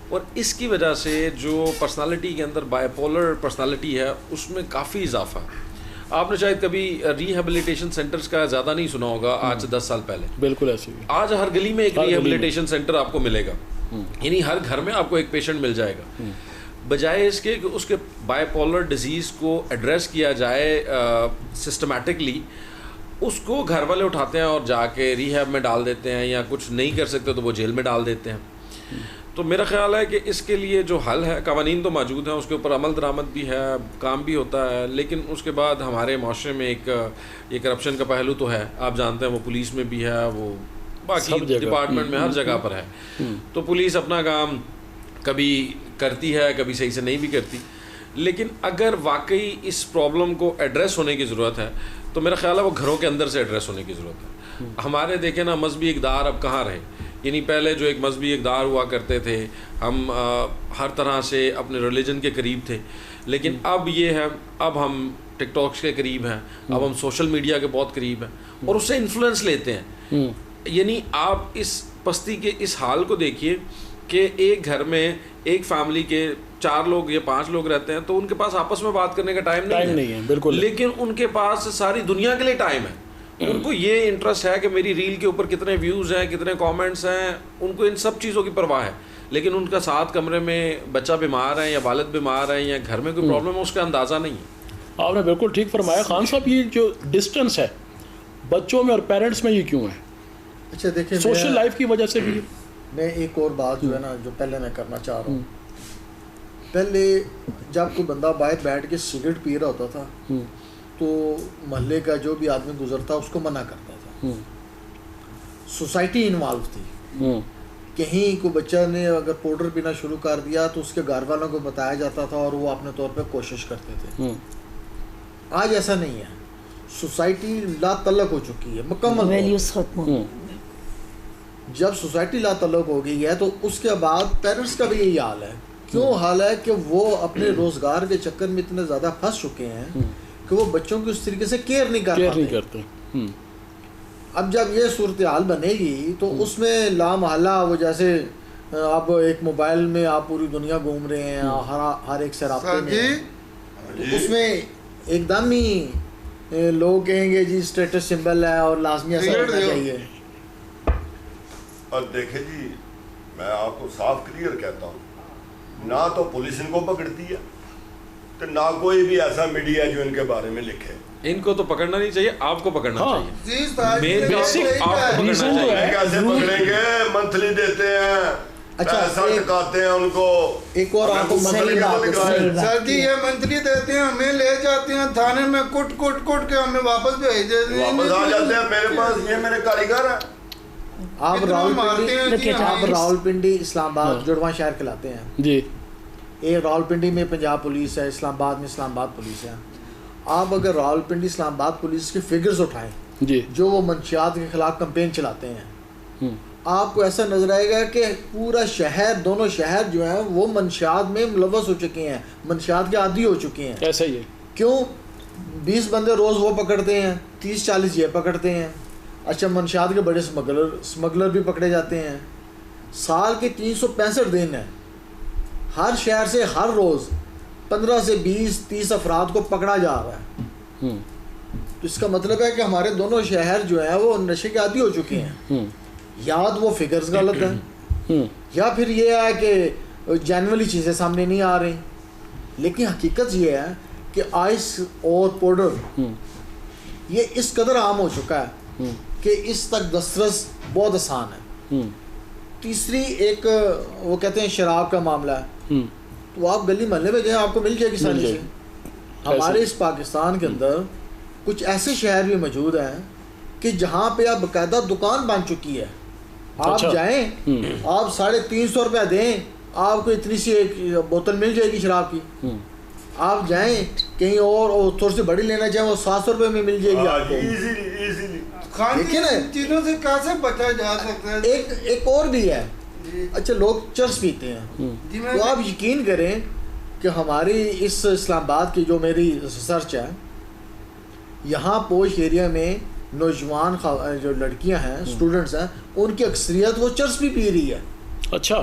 اور اس کی وجہ سے جو پرسنالٹی کے اندر بائی پولر پرسنالٹی ہے اس میں کافی اضافہ ہے. آپ نے شاید کبھی ریہیبلیٹیشن سینٹرز کا زیادہ نہیں سنا ہوگا آج سے 10 سال پہلے. بالکل ایسے ہی آج ہر گلی میں ایک ریہیبلیٹیشن سینٹر آپ کو ملے گا, یعنی ہر گھر میں آپ کو ایک پیشنٹ مل جائے گا. بجائے اس کے کہ اس کے بائی پولر ڈیزیز کو ایڈریس کیا جائے سسٹمیٹکلی, اس کو گھر والے اٹھاتے ہیں اور جا کے ریہیب میں ڈال دیتے ہیں, یا کچھ نہیں کر سکتے تو وہ جیل میں ڈال دیتے ہیں. تو میرا خیال ہے کہ اس کے لیے جو حل ہے, قوانین تو موجود ہیں, اس کے اوپر عمل درآمد بھی ہے, کام بھی ہوتا ہے, لیکن اس کے بعد ہمارے معاشرے میں ایک یہ کرپشن کا پہلو تو ہے, آپ جانتے ہیں, وہ پولیس میں بھی ہے, وہ باقی ڈپارٹمنٹ میں ہر جگہ پر ہے. تو پولیس اپنا کام کبھی کرتی ہے, کبھی صحیح سے نہیں بھی کرتی. لیکن اگر واقعی اس پرابلم کو ایڈریس ہونے کی ضرورت ہے تو میرا خیال ہے وہ گھروں کے اندر سے ایڈریس ہونے کی ضرورت ہے. ہمارے دیکھیں نا مذہبی اقدار اب کہاں رہے. یعنی پہلے جو ایک مذہبی اقدار ہوا کرتے تھے, ہم ہر طرح سے اپنے ریلیجن کے قریب تھے, لیکن اب یہ ہے, اب ہم ٹک ٹاکس کے قریب ہیں, اب ہم سوشل میڈیا کے بہت قریب ہیں اور اس سے انفلوئنس لیتے ہیں. یعنی آپ اس پستی کے اس حال کو دیکھیے کہ ایک گھر میں ایک فیملی کے 4 لوگ یا 5 لوگ رہتے ہیں, تو ان کے پاس آپس میں بات کرنے کا ٹائم نہیں ہے بالکل, لیکن ان کے پاس ساری دنیا کے لیے ٹائم ہے. ان کو یہ انٹرسٹ ہے کہ میری ریل کے اوپر کتنے ویوز ہیں, کتنے کامنٹس ہیں, ان کو ان سب چیزوں کی پرواہ ہے. لیکن ان کا ساتھ کمرے میں بچہ بیمار ہے یا والد بیمار ہے یا گھر میں کوئی پرابلم ہے, اس کا اندازہ نہیں ہے. آپ نے بالکل ٹھیک فرمایا خان صاحب. یہ جو ڈسٹنس ہے بچوں میں اور پیرنٹس میں, یہ کیوں ہے؟ اچھا دیکھیں, سوشل لائف کی وجہ سے بھی. میں ایک اور بات جو ہے نا, جو پہلے میں کرنا چاہ رہا ہوں, پہلے جب کوئی بندہ باہر بیٹھ کے سگریٹ پی رہا ہوتا تھا تو محلے کا جو بھی آدمی گزرتا اس کو منع کرتا تھا. سوسائٹی انوالو تھی. کہیں کوئی بچہ نے اگر پاؤڈر پینا شروع کر دیا تو اس کے گھر والوں کو بتایا جاتا تھا اور وہ اپنے طور پہ کوشش کرتے تھے. آج ایسا نہیں ہے. سوسائٹی لا تعلق ہو چکی ہے, مکمل ویلیوز ختم. جب سوسائٹی لا تعلق ہو گئی ہے تو اس کے بعد پیرنٹس کا بھی یہی حال ہے. کیوں حال ہے کہ وہ اپنے روزگار کے چکر میں اتنے زیادہ پھنس چکے ہیں کہ وہ بچوں کی اس طریقے سے کیئر نہیں کرتے. اب جب یہ صورتحال بنے گی تو اس میں لا محالہ وہ جیسے اب ایک موبائل میں آپ پوری دنیا گھوم رہے ہیں, ہر ایک سے رابطے میں, تو اس میں ایک دم ہی لوگ کہیں گے جی اسٹیٹس سمبل ہے اور لازمی ایسا ہونا چاہیے. اور دیکھیں جی, میں آپ کو صاف کلیئر کہتا ہوں, نہ تو پولیس ان کو پکڑتی ہے تو نہ کوئی بھی ایسا میڈیا ہے جو ان کے بارے میں لکھے. ان کو تو پکڑنا نہیں چاہیے, آپ کو پکڑنا چاہیے. کیسے پکڑیں گے؟ منتھلی دیتے ہیں, پیسہ ٹکاتے ہیں ان کو. ایک اور آپ کو سر جی یہ منتھلی دیتے ہیں, ہمیں لے جاتے ہیں تھانے میں, کٹ کے ہمیں واپس بھیج دیتے ہیں, واپس آ جاتے ہیں میرے پاس, یہ میرے کاریگر ہیں. آپ راولپنڈی اسلام آباد جڑواں شہر کہلاتے ہیں جی. ایک راولپنڈی میں پنجاب پولیس ہے, اسلام آباد میں اسلام آباد پولیس ہے. آپ اگر راولپنڈی اسلام آباد پولیس کے فگرز اٹھائیں جی, جو وہ منشیات کے خلاف کمپین چلاتے ہیں, آپ کو ایسا نظر آئے گا کہ پورا شہر, دونوں شہر جو ہیں وہ منشیات میں ملوث ہو چکے ہیں, منشیات کے عادی ہو چکے ہیں. ایسا ہی ہے. کیوں؟ 20 بندے روز وہ پکڑتے ہیں, 30-40 یہ پکڑتے ہیں. اچھا منشیات کے بڑے سمگلر بھی پکڑے جاتے ہیں. سال کے 365 دن ہیں, ہر شہر سے ہر روز 15 سے 20-30 افراد کو پکڑا جا رہا ہے. تو اس کا مطلب ہے کہ ہمارے دونوں شہر جو ہیں وہ نشے کے عادی ہو چکے ہیں. یاد وہ فگرز غلط ہیں, یا پھر یہ ہے کہ جینولی چیزیں سامنے نہیں آ رہی. لیکن حقیقت یہ ہے کہ آئس اور پاؤڈر یہ اس قدر عام ہو چکا ہے کہ اس تک دسترس بہت آسان ہے. تیسری ایک وہ کہتے ہیں شراب کا معاملہ ہے, تو آپ گلی محلے میں جائیں آپ کو مل جائے گی ساری سے. ہمارے اس پاکستان کے اندر کچھ ایسے شہر بھی موجود ہیں کہ جہاں پہ آپ باقاعدہ دکان بن چکی ہے. آپ جائیں, آپ 350 روپیہ دیں, آپ کو اتنی سی ایک بوتل مل جائے گی شراب کی. آپ جائیں کہیں اور تھوڑی سی بڑی لینا چاہیں وہ 700 روپے میں مل جائے گی آپ کو. چیزوں سے کیسے بچا جا سکتا ہے؟ ایک اور بھی ہے, اچھا لوگ چرس پیتے ہیں، تو آپ یقین کریں کہ ہماری اس اسلام آباد کی جو میری ریسرچ ہے، یہاں پوش ایریا میں نوجوان جو لڑکیاں ہیں اسٹوڈنٹس ہیں ان کی اکثریت وہ چرس بھی پی رہی ہے. اچھا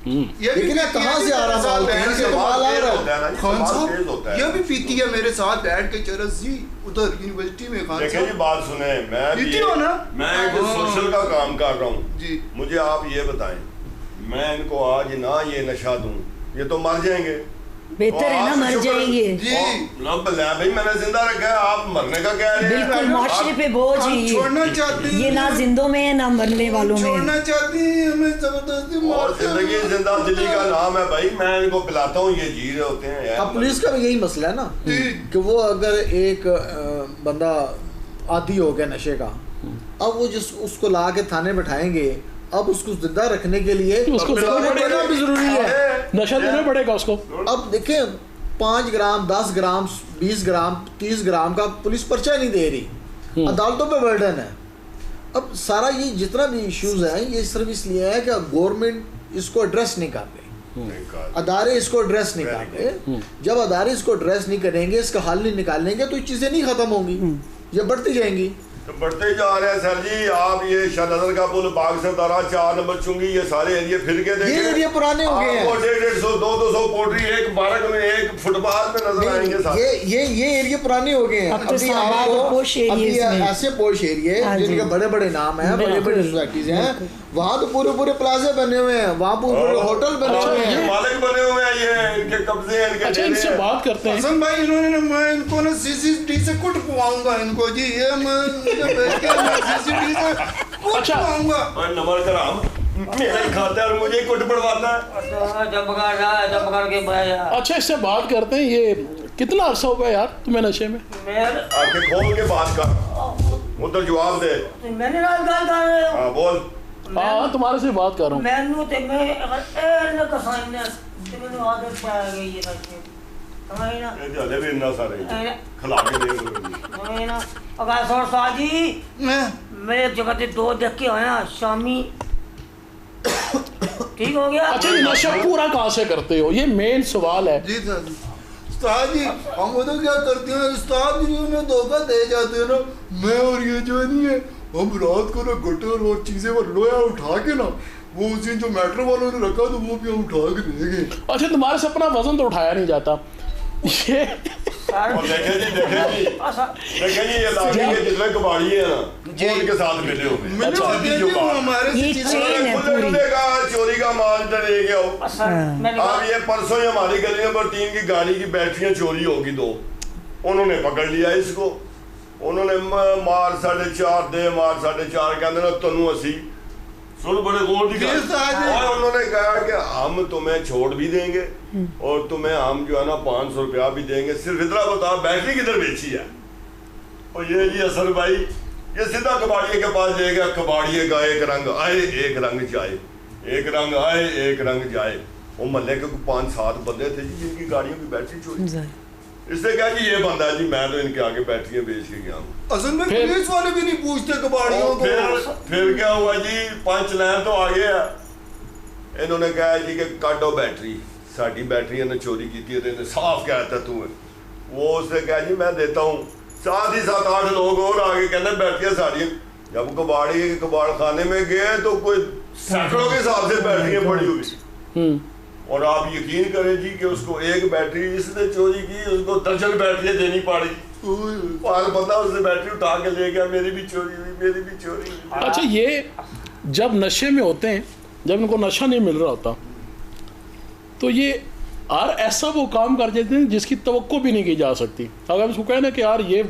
لیکن کہاں سے آ رہا ہے؟ خان صاحب یہ بھی پیتی ہے میرے ساتھ بیٹھ کے چرس جی ادھر یونیورسٹی میں. خان دیکھیں جی بات سنیں، میں سوشل کا کام کر رہا ہوں جی، مجھے آپ یہ بتائیں میں ان کو آج نہ یہ نشہ دوں یہ تو مر جائیں گے. بہتر ہے نا مر جائیں گے. بھائی میں نے زندہ رکھا ہے، آپ مرنے کا کہہ رہے ہیں. بالکل معاشرے پہ بوجھ ہی چھوڑنا چاہتے ہیں، یہ نہ زندوں میں ہے نہ مرنے والوں میں. چھوڑنا چاہتے ہیں ہمیں زبردستی. اور زندگی زندہ دلی کا نام ہے بھائی، میں ان کو پلاتا ہوں یہ جی رہے ہوتے ہیں. اب پولیس کا بھی یہی مسئلہ ہے نا کہ وہ اگر ایک بندہ عادی ہو گیا نشے کا، اب وہ اس کو لا کے تھانے بٹھائیں گے، اب اس کو زندہ رکھنے کے لیے اس کو دینا بھی ضروری ہے، نشہ دینا پڑے گا اس کو. اب دیکھیں 5 گرام 10 گرام 20 گرام 30 گرام کا پولیس پرچہ نہیں دے رہی، عدالتوں پہ برڈن ہے. اب سارا یہ جتنا بھی ایشوز ہیں یہ صرف اس لیے ہے کہ گورنمنٹ اس کو ایڈریس نہیں کر رہے، ادارے اس کو ایڈریس نہیں کر رہے. جب ادارے اس کو ایڈریس نہیں کریں گے، اس کا حل نہیں نکالیں گے تو یہ چیزیں نہیں ختم ہوں گی، یہ بڑھتی جائیں گی. بڑھتے جا رہے ہیں سر جی. آپ یہ شاہ نظر کا پل باغ سے تارا 4 نمبر چنگی یہ سارے ایریے پھر کے دیکھیں، یہ ایریے پرانے ہو گئے ہیں. 150 200 پوٹری ایک بارک میں ایک فٹ پاتھ میں نظر آئیں گے سارے. یہ ایریے پرانے ہو گئے ہیں. ابھی آپ کو ایسے پوش ایریے جن کے بڑے بڑے نام ہیں، بڑے بڑے سوسائٹیز ہیں، وہاں تو پورے پورے پلازے بنے ہوئے ہیں، وہاں پورے ہوٹل بنے ہوئے ہیں، مالک بنے ہوئے ہیں، یہ ان کے قبضے ہیں، ان کے. اچھا ان سے بات کرتے ہیں. حسن بھائی انہوں نے میں ان کو نا CCTV سے کٹ پواؤں گا ان کو جی، یہ میں CCTV سے کٹ پواؤں گا. نمبر کرام میرا ہی کھاتا ہے اور مجھے کٹ پڑواتا ہے. جب پکڑ کے بھایا. اچھا اس سے بات کرتے ہیں، یہ کتنا عرصہ ہو گیا یار تمہیں نشے میں؟ آنکھیں کھول کے بات کر، ادھر جواب دے. میں نے گال کر رہے ہو. ہاں بول. ہاں تمہارے سے بات کر رہا ہوں. مینو تے میں اگر نہ کسائیں تے میں عادت پا گئی ہے رکھے ہمیں نا یہ ہلے بھی اننا سارے کھلا کے دے ہمیں نا. اگر سور صاحب جی میں جگہ تے 2 دیکھ کے آیا شامی ٹھیک ہو گیا. اچھا یہ نشہ پورا کہاں سے کرتے ہو، یہ مین سوال ہے. جی سر استاد جی ہم تو کیا کرتے ہیں استاد جی ہمیں دھوکہ دے جاتے ہیں نا. میں اور یہ جو نہیں ہے ہم رات کو نا گٹر اور چیزیں وہ لویا اٹھا کے نا وہ اس دن جو میٹر والوں نے رکھا تو وہ بھی ہم اٹھا کے دے گئے. اچھا تمہارے سے اپنا وزن تو اٹھایا نہیں جاتا. یہ دیکھیں جی یہ علاقے کے جتنے کباڑی ہیں نا ان کے ساتھ ملے ہوئے چوری کا مال لے کے آؤ. اب یہ پرسوں ہی ہماری گلی نمبر 3 کی گاڑی کی بیٹریاں چوری ہوگی 2، انہوں نے پکڑ لیا اس کو، انہوں نے مار 4.5 دے مار 4.5 کہتے نا تنوں اسی سن بڑے غور دی گل. اور انہوں نے کہا کہ ہم تمہیں چھوڑ بھی دیں گے اور تمہیں ہم جو ہے نا 500 روپیہ بھی دیں گے، صرف اتنا بتا بیٹری کدھر بیچی ہے. اور یہ جی حسن بھائی یہ سیدھا کباڑیے کے پاس جائے گا، کباڑیے کا ایک رنگ آئے ایک رنگ جائے، ایک رنگ آئے ایک رنگ جائے. وہ محلے کے 5-7 بندے تھے جی جن کی گاڑیوں کی بیٹری چوری. اس نے کہا جی یہ بندہ ہے جی میں تو ان کے آگے بیٹریاں بیچ کے گیا ہوں. اصل میں پولیس والے بھی نہیں پوچھتے کباڑیوں کو. پھر کیا ہوا جی 5 لائن تو آگے ہے. انہوں نے کہا جی کہ کاٹو بیٹری، ساری بیٹری نے چوری کی تھی، صاف کہتا تو ہے. وہ اس نے کہا جی میں دیتا ہوں. ساتھ ہی 7-8 لوگ اور آگے کہتے بیٹریاں ساری. جب کباڑ خانے میں گئے تو کوئی سینکڑوں کے حساب سے بیٹریاں پڑی ہوئی. اور آپ یقین کریں جی کہ اس کو ایک بیٹری اس نے چوری کی اس کو 10 بیٹریاں دینی پڑی. اور بندہ اس نے بیٹری اٹھا کے لے گیا، میری بھی چوری ہوئی میری بھی چوری ہوئی. اچھا یہ جب نشے میں ہوتے ہیں، جب ان کو نشہ نہیں مل رہا ہوتا تو یہ اور ایسا وہ کام کر دیتے ہیں جس کی توقع بھی نہیں کی جا سکتی. اگر اس کو کہنا کہ یار یہ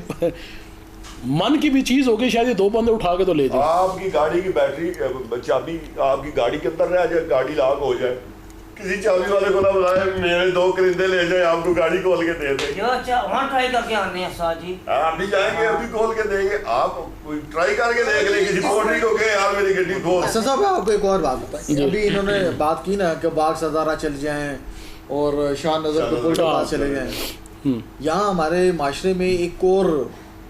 من کی بھی چیز ہوگی شاید یہ 2 بندے اٹھا کے تو لے جائیں. آپ کی گاڑی کی بیٹری چابی آپ کی گاڑی کے اندر رہ جائے، گاڑی لاک ہو جائے، کسی چابی والے کو نہ بلائے میرے 2 کرندے لے جائیں آپ کو گاڑی کھول کے دے دیں. وہاں ٹرائی کر کے آنے ہیں ساتھ جی. آپ بھی جائیں گے ابھی کھول کے دیں گے. آپ کوئی ٹرائی کر کے دیکھ لیں کسی پوٹری کو کہ یار میری گڈی کھول. حسن صاحب آپ کو ایک اور بات بتائیں. ابھی انہوں نے بات کی نا کہ باغ سدارہ چل جائیں اور شاہ نظر کے پل کے پاس چلے جائیں. یہاں ہمارے معاشرے میں ایک اور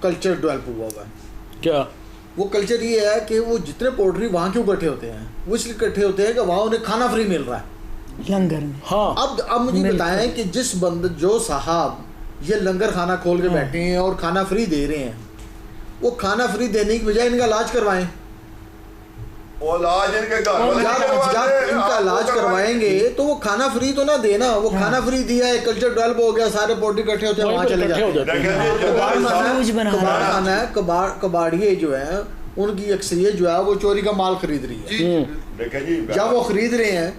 کلچر ڈیولپ ہوا ہے. کیا وہ کلچر یہ ہے کہ وہ جتنے پولٹری وہاں کیوں اکٹھے ہوتے ہیں, وہ اس لیے اکٹھے ہوتے ہیں کہ وہاں انہیں کھانا فری مل رہا ہے لنگر میں. ہاں اب مجھے بتائیں کہ جس جو صاحب یہ لنگر کھانا کھول کے بیٹھے ہیں اور کھانا فری دے رہے ہیں, وہ کھانا فری دینے کی بجائے ان کا علاج کروائیں. علاج ان کے گھر جب ان کا علاج کروائیں گے تو وہ کھانا فری تو نہ دینا, وہ کھانا فری دیا ہے, کلچر ڈیولپ ہو گیا, سارے پولٹری اکٹھے ہوتے ہیں وہاں چلے جاتے ہیں. کباڑیے جو ہیں ان کی اکثریت جو ہے وہ چوری کا مال خرید رہی ہے. جب وہ خرید رہے ہیں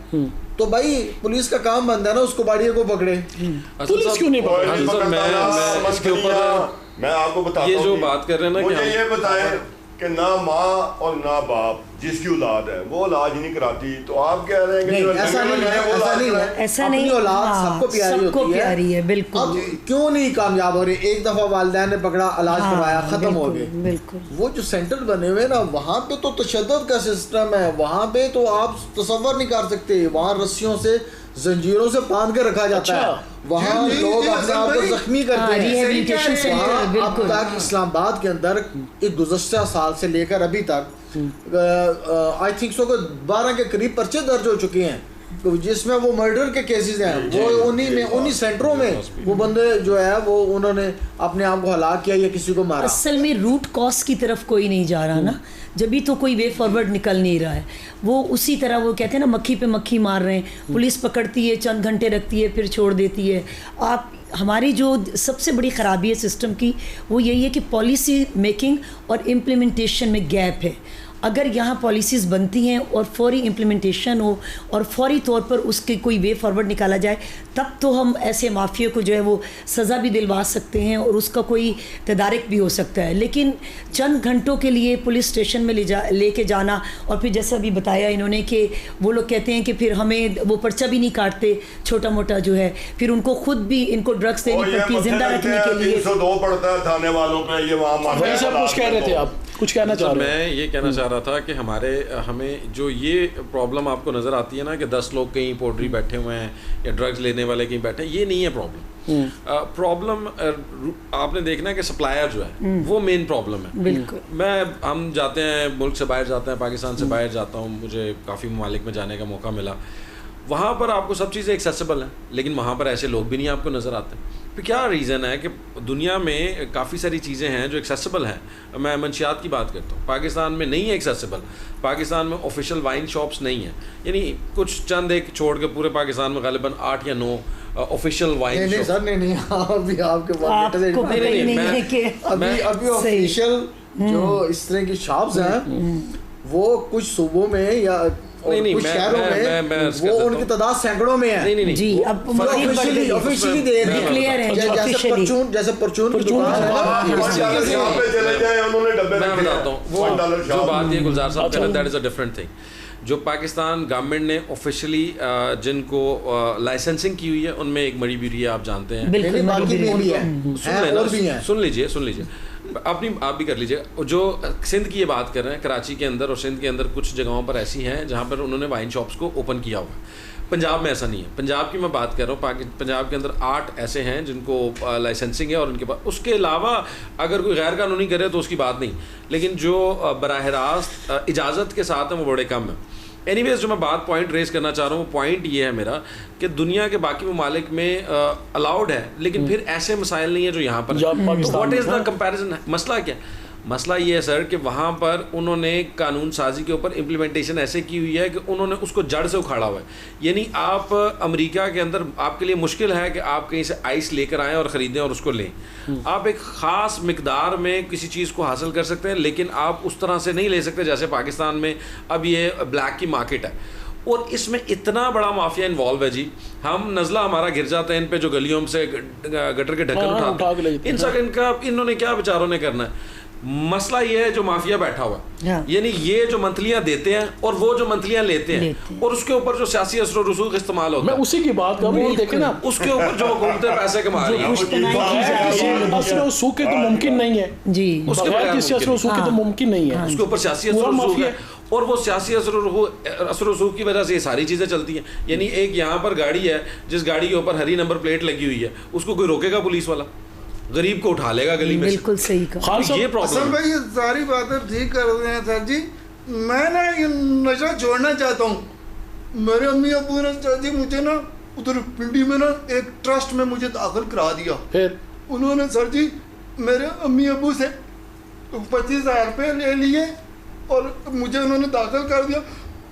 تو بھائی پولیس کا کام بنتا ہے نا اس کباڑیے کو پکڑے. پولیس کیوں نہیں پکڑتی؟ میں اس کے اوپر میں آپ کو بتاتا ہوں, یہ جو بات کر رہے ہیں نا, مجھے یہ بتائیں کہ نہ ماں اور نہ باپ جس کی اولاد ہے وہ علاج نہیں کراتی, تو آپ کہہ رہے ہیں کہ ایسا نہیں ہے, ایسا نہیں, اولاد سب کو پیاری ہے. بالکل. اب کیوں نہیں کامیاب ہو رہی؟ ایک دفعہ والدین نے پکڑا, علاج کروایا, ختم ہو گئے. بالکل. وہ جو سینٹر بنے ہوئے نا وہاں پہ تو تشدد کا سسٹم ہے, وہاں پہ تو آپ تصور نہیں کر سکتے, وہاں رسیوں سے زنجیروں سے باندھ کے رکھا جاتا ہے, وہاں لوگ اپنے آپ کو زخمی کرتے ہیں. اب تک اسلام آباد کے اندر ایک گزشتہ سال سے لے کر ابھی تک آئی تھنک سو 12 کے قریب پرچے درج ہو چکے ہیں جس میں وہ مرڈر کے کیسز ہیں. وہ انہی سینٹروں میں وہ بندے جو ہے وہ انہوں نے اپنے آپ کو ہلاک کیا یا کسی کو مارا. اصل میں روٹ کاز کی طرف کوئی نہیں جا رہا نا, جبھی تو کوئی وے فارورڈ نکل نہیں رہا ہے. وہ اسی طرح وہ کہتے ہیں نا مکھی پہ مکھی مار رہے ہیں, پولیس پکڑتی ہے, چند گھنٹے رکھتی ہے, پھر چھوڑ دیتی ہے. آپ ہماری جو سب سے بڑی خرابی ہے سسٹم کی وہ یہی ہے کہ پالیسی میکنگ اور امپلیمنٹیشن میں گیپ ہے. اگر یہاں پالیسیز بنتی ہیں اور فوری امپلیمنٹیشن ہو اور فوری طور پر اس کے کوئی وے فارورڈ نکالا جائے, تب تو ہم ایسے مافیا کو جو ہے وہ سزا بھی دلوا سکتے ہیں اور اس کا کوئی تدارک بھی ہو سکتا ہے. لیکن چند گھنٹوں کے لیے پولیس اسٹیشن میں لے کے جانا, اور پھر جیسا بھی بتایا انہوں نے کہ وہ لوگ کہتے ہیں کہ پھر ہمیں وہ پرچہ بھی نہیں کاٹتے چھوٹا موٹا جو ہے, پھر ان کو خود بھی ان کو ڈرگس دینی پڑتی ہے زندہ رکھنے کے لیے. 302 پڑتا ہے تھانے والوں پہ, یہ وہاں کچھ کہہ رہے تھے آپ, کچھ کہنا چاہ رہے ہیں؟ میں یہ کہنا چاہ رہا تھا کہ ہمیں جو یہ پرابلم آپ کو نظر آتی ہے نا کہ 10 لوگ کہیں پولٹری بیٹھے ہوئے ہیں یا ڈرگز لینے والے کہیں بیٹھے ہیں, یہ نہیں ہے پرابلم. پرابلم آپ نے دیکھنا ہے کہ سپلائر جو ہے وہ مین پرابلم ہے. بالکل. ہم جاتے ہیں ملک سے باہر جاتے ہیں, پاکستان سے باہر جاتا ہوں, مجھے کافی ممالک میں جانے کا موقع ملا. وہاں پر آپ کو سب چیزیں ایکسیسیبل ہیں, لیکن وہاں پر ایسے لوگ بھی نہیں آپ کو نظر آتے. پھر کیا ریزن ہے کہ دنیا میں کافی ساری چیزیں ہیں جو ایکسیسیبل ہیں. میں منشیات کی بات کرتا ہوں, پاکستان میں نہیں ہے ایکسیسیبل. پاکستان میں آفیشیل وائن شاپس نہیں ہیں, یعنی کچھ چند ایک چھوڑ کے پورے پاکستان میں غالباً 8 یا 9 آفیشیل وائن شاپ. سر نہیں ابھی آپ کے پاس ابھی آفیشیل جو اس طرح کی شاپس ہیں وہ کچھ صوبوں میں یا کچھ شہروں میں وہ ان کی تعداد سینکڑوں میں ہے. جی اب آفیشلی دے رہے ہیں, جیسے پرچون کی دکان ہے. میں بتاتا ہوں وہ جو بات یہ گلزار صاحب کہہ رہے ہیں, that is a different thing. جو پاکستان گورنمنٹ نے آفیشیلی جن کو لائسنسنگ کی ہوئی ہے ان میں ایک مری بیوری ہے, آپ جانتے ہیں. سن لیجیے آپ بھی کر لیجیے. جو سندھ کی یہ بات کر رہے ہیں, کراچی کے اندر اور سندھ کے اندر کچھ جگہوں پر ایسی ہیں جہاں پر انہوں نے وائن شاپس کو اوپن کیا ہوا ہے. پنجاب میں ایسا نہیں ہے. پنجاب کی میں بات کر رہا ہوں, پنجاب کے اندر 8 ایسے ہیں جن کو لائسنسنگ ہے اور ان کے پاس, اس کے علاوہ اگر کوئی غیر قانونی کرے تو اس کی بات نہیں, لیکن جو براہ راست اجازت کے ساتھ ہیں وہ بڑے کم ہیں. اینی ویز جو میں بات پوائنٹ ریز کرنا چاہ رہا ہوں وہ پوائنٹ یہ ہے میرا کہ دنیا کے باقی ممالک میں الاؤڈ ہے, لیکن پھر ایسے مسائل نہیں ہیں جو یہاں پر. What is the comparison? مسئلہ کیا؟ مسئلہ یہ ہے سر کہ وہاں پر انہوں نے قانون سازی کے اوپر امپلیمنٹیشن ایسے کی ہوئی ہے کہ انہوں نے اس کو جڑ سے اکھاڑا ہوا ہے. یعنی آپ امریکہ کے اندر آپ کے لیے مشکل ہے کہ آپ کہیں سے آئس لے کر آئیں اور خریدیں اور اس کو لیں. آپ ایک خاص مقدار میں کسی چیز کو حاصل کر سکتے ہیں, لیکن آپ اس طرح سے نہیں لے سکتے جیسے پاکستان میں اب یہ بلیک کی مارکیٹ ہے. اور اس میں اتنا بڑا مافیا انوالو ہے جی. ہم نزلہ ہمارا گر جاتا ہے ان پہ جو گلیوں سے گٹر کے ڈھکن اٹھاتے ہیں. انہوں نے کیا بیچاروں نے کرنا ہے. مسئلہ یہ ہے جو مافیا بیٹھا ہوا ہے, یعنی یہ جو منتلیاں دیتے ہیں اور وہ جو منتلیاں لیتے ہیں, اور اس کے اوپر جو سیاسی اثر و رسوخ استعمال ہوتا ہے, میں اسی کی بات کر رہا ہوں. دیکھیں نا اس کے اوپر جو حکومتیں پیسے کما رہی ہیں, اثر و رسوخ کے تو ممکن نہیں ہے جی, اس کے بغیر کسی اثر و رسوخ کے تو ممکن نہیں ہے. اس کے اوپر سیاسی اثر و رسوخ ہے, اور وہ سیاسی اثر و رسوخ کی وجہ سے یہ ساری چیزیں چلتی ہیں. یعنی ایک یہاں پر گاڑی ہے جس گاڑی کے اوپر ہری نمبر پلیٹ لگی ہوئی ہے, اس کو کوئی روکے گا پولیس والا؟ غریب کو اٹھا لے گا گلی میں. بالکل صحیح کہا. خان یہ صاحب پرابلم اصل بھائی یہ ساری باتیں ٹھیک کر رہے ہیں سر جی. میں نا یہ نشہ چھوڑنا چاہتا ہوں. میرے امی ابو نے سر جی مجھے نا ادھر پنڈی میں نا ایک ٹرسٹ میں مجھے داخل کرا دیا. پھر انہوں نے سر جی میرے امی ابو سے 25,000 روپے لے لیے اور مجھے انہوں نے داخل کر دیا.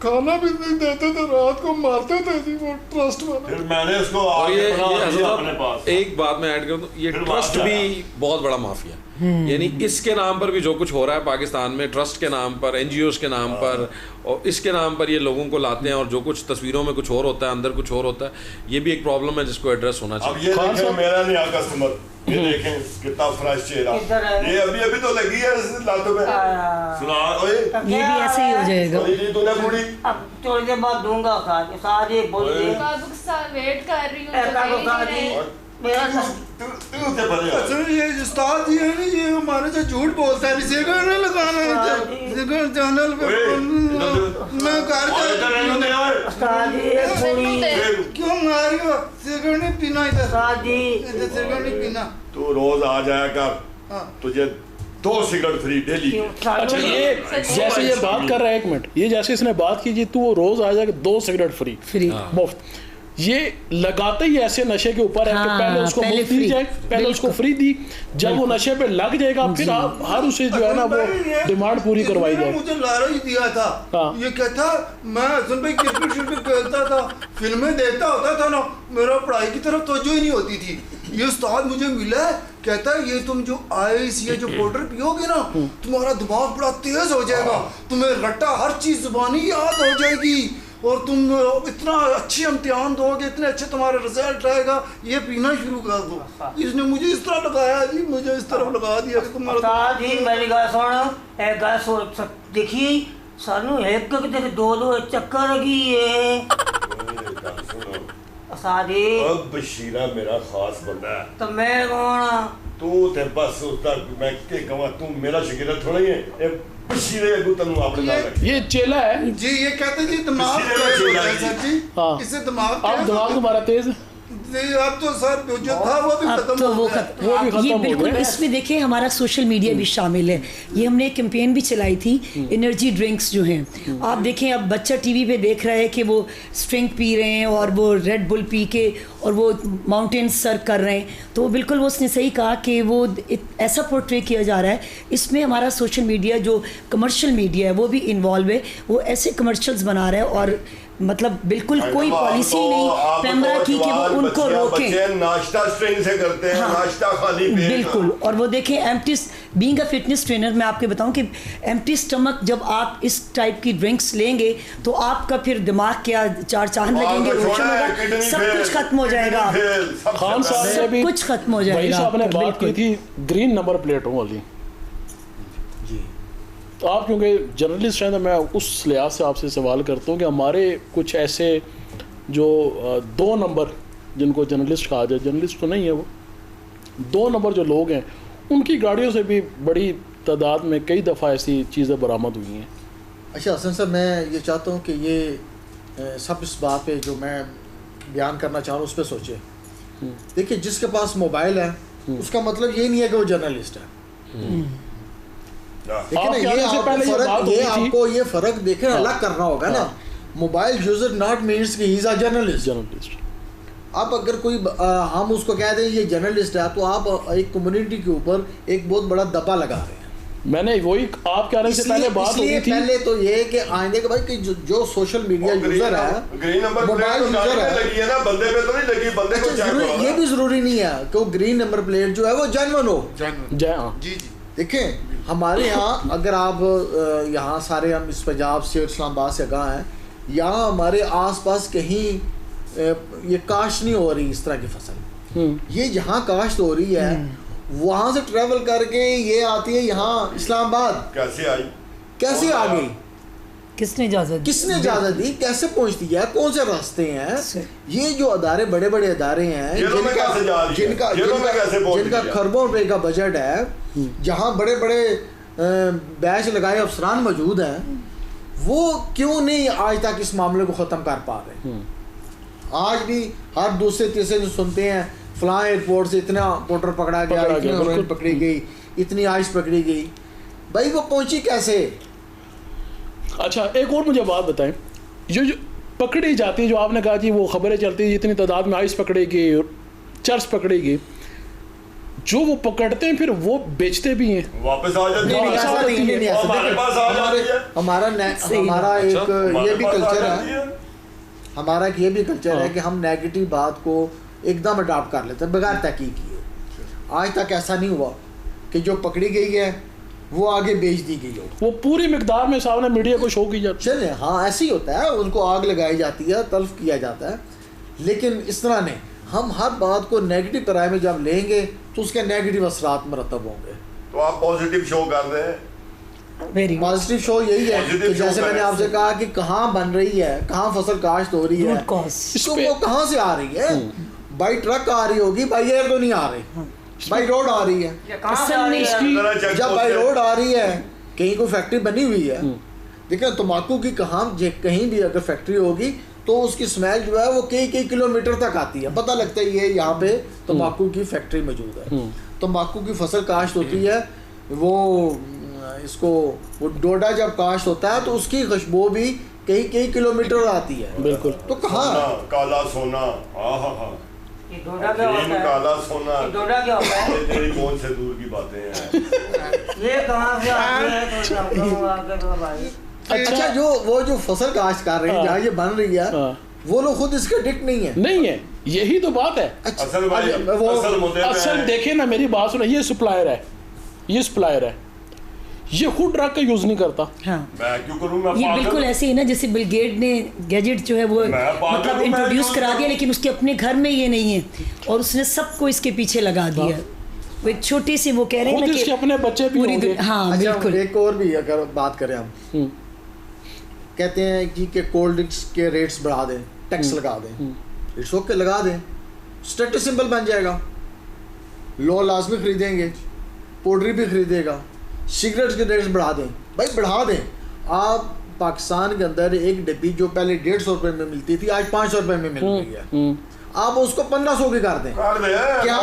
کھانا بھی نہیں دیتے تھے, رات کو مارتے تھے جی وہ ٹرسٹ والے. پھر میں نے اس کو اور یہ اپنے حضرت پاس ایک بات میں ایڈ کر دوں, یہ ٹرسٹ بھی بہت بڑا مافیا ہے. یعنی اس کے نام پر بھی جو کچھ ہو رہا ہے پاکستان میں, ٹرسٹ کے نام پر, این جی اوز کے نام پر, اور اس کے نام پر یہ لوگوں کو لاتے ہیں, اور جو کچھ تصویروں میں کچھ اور ہوتا ہے اندر کچھ اور ہوتا ہے. یہ بھی ایک پرابلم ہے جس کو ایڈریس ہونا اب چاہیے. یہ دیکھیں میرا نیا کسٹمر, یہ دیکھیں کتنا فریش چہرہ, یہ ابھی تو لگی ہے لاتوں میں. سنا یہ بھی ایسے ہی ہو جائے گا. تو نے پوری اب تھوڑی دیر بعد دوں گا سارے بول دے. ویٹ کر رہی ہوں. یہ استاد جی ہے نا, یہ ہمارے سے جھوٹ بولتا ہے. سگریٹ نہیں لگانا ہے سگریٹ چینل پہ. میں کیوں ماری ہو, سگریٹ نہیں پینا ادھر, سگریٹ نہیں پینا. تو روز آ جایا کر, تجھے 2 سگریٹ فری ڈیلی. اچھا یہ جیسے یہ بات کر رہا ہے, ایک منٹ, یہ جیسے اس نے بات کی جی تو وہ روز آ جائے گا 2 سگریٹ فری مفت. یہ لگاتے ہی ایسے نشے کے اوپر ہے کہ پہلے اس کو مفت دی جائے, پہلے اس کو فری دی, جب وہ نشے پہ لگ جائے گا پھر ہر اسے جو ہے نا وہ ڈیمانڈ پوری کروائی جائے. مجھے لارا ہی دیا تھا, یہ کہتا میں حسن بھائی کرکٹ شرکٹ کھیلتا تھا, فلمیں دیکھتا ہوتا تھا نا, میرا پڑھائی کی طرف توجہ ہی نہیں ہوتی تھی. یہ استاد مجھے ملا ہے, کہتا ہے یہ تم جو آئس یہ جو پاؤڈر پیو گے نا, تمہارا دماغ بڑا تیز ہو جائے گا, تمہیں رٹا ہر چیز زبانی یاد ہو جائے گی, اور تم اتنا اچھے امتحان دو گے, اتنے اچھے تمہارا رزلٹ آئے گا, یہ پینا شروع کر دو. اس نے مجھے اس طرح لگایا جی, مجھے اس طرح لگا دیا کہ تمہارا جی. میری گل سن, ایک گل دیکھی سانو ایک کتے 2 چکر لگی ہے. بشیرہ میرا خاص بندہ ہے, تو میں کون تو تے بس میں کہ کہاں تو میرا شگیرہ تھوڑا ہی ہے. بشیرے کو تنو آپ نے یہ چیلا ہے جی, یہ کہتے جی دماغ تیز ہوتا ہے سر جی, اس سے دماغ اب دماغ تمہارا تیز ہے. اب تو سر جو تھا وہ بھی ختم ہو گیا. یہ بالکل اس میں دیکھیں ہمارا سوشل میڈیا بھی شامل ہے. یہ ہم نے ایک کمپین بھی چلائی تھی, انرجی ڈرنکس جو ہیں, آپ دیکھیں اب بچہ ٹی وی پہ دیکھ رہا ہے کہ وہ اسٹرنگ پی رہے ہیں اور وہ ریڈ بل پی کے اور وہ ماؤنٹین سر کر رہے ہیں, تو بالکل وہ اس نے صحیح کہا کہ وہ ایسا پورٹری کیا جا رہا ہے. اس میں ہمارا سوشل میڈیا جو کمرشل میڈیا ہے وہ بھی انوالو ہے, وہ ایسے کمرشلز بنا رہا ہے, اور مطلب بالکل کوئی پالیسی نہیں پیمرا کی کہ وہ ان کو روکیں. ناشتہ اسٹرنگ سے کرتے ہیں, ناشتہ خالی پیٹ, بالکل. اور وہ دیکھیں empty, being a fitness trainer میں آپ کے بتاؤں کہ ایمٹی اسٹمک جب آپ اس ٹائپ کی ڈرنکس لیں گے تو آپ کا پھر دماغ کیا چار چاند لگیں گے, روشن ہوگا, سب کچھ ختم ہو جائے گا. خان صاحب سے بھی کچھ ختم ہو جائے بھائی گا. صاحب نے بات کی تھی گرین نمبر پلیٹوں والی. تو آپ کیونکہ جرنلسٹ ہیں تو میں اس لحاظ سے آپ سے سوال کرتا ہوں کہ ہمارے کچھ ایسے جو 2 نمبر جن کو جرنلسٹ کہا جائے, جرنلسٹ تو نہیں ہے وہ, 2 نمبر جو لوگ ہیں ان کی گاڑیوں سے بھی بڑی تعداد میں کئی دفعہ ایسی چیزیں برآمد ہوئی ہیں. اچھا حسن صاحب, میں یہ چاہتا ہوں کہ یہ سب اس بات پہ جو میں بیان کرنا چاہ رہا ہوں اس پہ سوچے. دیکھیے جس کے پاس موبائل ہے اس کا مطلب یہ نہیں ہے کہ وہ جرنلسٹ ہے. دیکھیں نا, یہ آپ کو یہ فرق دیکھیں الگ کرنا ہوگا نا. موبائل یوزر ناٹ مینس کہ ہی از اے جرنلسٹ. آپ اگر کوئی ہم اس کو کہہ دیں یہ جرنلسٹ ہے تو آپ ایک کمیونٹی کے اوپر ایک بہت بڑا دبا لگا رہے ہیں. میں نے وہی آپ کہنے سے پہلے بات ہو رہی تھی, پہلے تو یہ کہ آئندے کہ بھائی کہ جو سوشل میڈیا یوزر ہے, موبائل یوزر ہے, یہ بھی ضروری نہیں ہے کہ وہ گرین نمبر پلیٹ جو ہے وہ جینون ہو. جی دیکھیں ہمارے یہاں اگر آپ یہاں سارے ہم اس پنجاب سے اور اسلام آباد سے آگاہ ہیں, یہاں ہمارے آس پاس کہیں یہ کاشت نہیں ہو رہی اس طرح کی فصل. یہ جہاں کاشت ہو رہی ہے وہاں سے ٹریول کر کے یہ آتی ہے یہاں اسلام آباد. کیسے آ گئی, کس نے اجازت دی, کیسے پہنچتی ہے, کون سے راستے ہیں. یہ جو ادارے بڑے بڑے ادارے ہیں جن کا کھربوں روپے کا بجٹ ہے, جہاں بڑے بڑے بیچ لگائے افسران موجود ہیں, وہ کیوں نہیں آج تک اس معاملے کو ختم کر پا رہے. آج بھی ہر دوسرے تیسرے جو سنتے ہیں فلاں ایئرپورٹ سے اتنا پورٹر پکڑا گیا, اتنی ہیروئن پکڑی گئی, اتنی آئس پکڑی گئی. بھائی وہ پہنچی کیسے؟ اچھا ایک اور مجھے بات بتائیں, جو پکڑی جاتی ہے, جو آپ نے کہا جی وہ خبریں چلتی ہیں اتنی تعداد میں آئس پکڑے گی, چرس پکڑے گی, جو وہ پکڑتے ہیں پھر وہ بیچتے بھی ہیں, واپس آ جاتے ہیں ہمارا ایک یہ بھی کلچر ہے, ہمارا ایک یہ بھی کلچر ہے کہ ہم نیگیٹو بات کو ایک دم اڈاپٹ کر لیتے ہیں بغیر تحقیق کیے. آج تک ایسا نہیں ہوا کہ جو پکڑی گئی ہے وہ آگے بیچ دی گئی ہو, وہ پوری مقدار میں سامنے میڈیا کو شو کی جاتی ہے. چلے ہاں ایسے ہی ہوتا ہے, ان کو آگ لگائی جاتی ہے, تلف کیا جاتا ہے, لیکن اس طرح نہیں. ہم ہر بات کو نیگیٹو کرائے میں جب لیں گے تو اس کے نیگیٹو اثرات مرتب ہوں گے. تو آپ پازیٹیو شو کر رہے ہیں. پازیٹیو شو یہی ہے کہ جیسے میں نے آپ سے کہا کہ کہاں بن رہی ہے, کہاں فصل کاشت ہو رہی ہے, تو وہ کہاں سے آ رہی ہے. بائی ٹرک آ رہی ہوگی, بائی ایئر تو نہیں آ رہی, بائی روڈ آ رہی ہے. جب بائی روڈ آ رہی ہے, کہیں کوئی فیکٹری بنی ہوئی ہے, دیکھیں تمباکو کی کہیں بھی اگر فیکٹری ہوگی تو اس کی اسمیل جو ہے وہ کئی کلومیٹر تک آتی ہے, پتہ لگتا ہے یہ یہاں پہ تمباکو کی فیکٹری موجود ہے. تمباکو کی فصل کاشت ہوتی ہے, وہ اس کو وہ ڈوڈا جب کاشت ہوتا ہے تو اس کی خوشبو بھی کئی کلومیٹر آتی ہے. بالکل. تو کہاں کالا سونا, کالا سونا, یہ تیری کون سے دور کی باتیں ہیں, یہ کہاں سے آتی ہے؟ اچھا جو فصل کاشت کر رہے ہیں جہاں یہ بن رہی ہے وہ لوگ خود اس کے ڈکٹ نہیں ہے. یہی تو بات ہے. اصل دیکھیں نا, میری بات سنیں, یہ سپلائر ہے, یہ خود ڈرگ کا یوز نہیں کرتا. میں کیوں کروں, میں یہ بالکل ایسے ہی نا جیسے بل گیٹ نے گیجٹ جو ہے وہ مطلب انٹروڈیوس کرا دیا, لیکن اس کے اپنے گھر میں یہ نہیں ہے اور اس نے سب کو اس کے پیچھے لگا دیا. وہ ایک چھوٹی سی وہ کہہ رہے ہیں نا کہ اپنے بچے بھی ہوں گے. ہاں بالکل. ایک اور بھی اگر بات کریں ہم, کہتے ہیں جی کہ کولڈ ڈرنکس کے ریٹس بڑھا دیں, ٹیکس لگا دیں, اٹس اوکے لگا دیں, اسٹیٹس سمبل بن جائے گا, لو لازمی خریدیں گے, پاؤڈر بھی خریدے گا. سگریٹ کے ریٹس بڑھا دیں, بھائی بڑھا دیں. آپ پاکستان کے اندر ایک ڈبی جو پہلے 150 روپے میں ملتی تھی آج 500 روپے میں مل رہی ہے, آپ اس کو 1500 کی کر دیں. کیا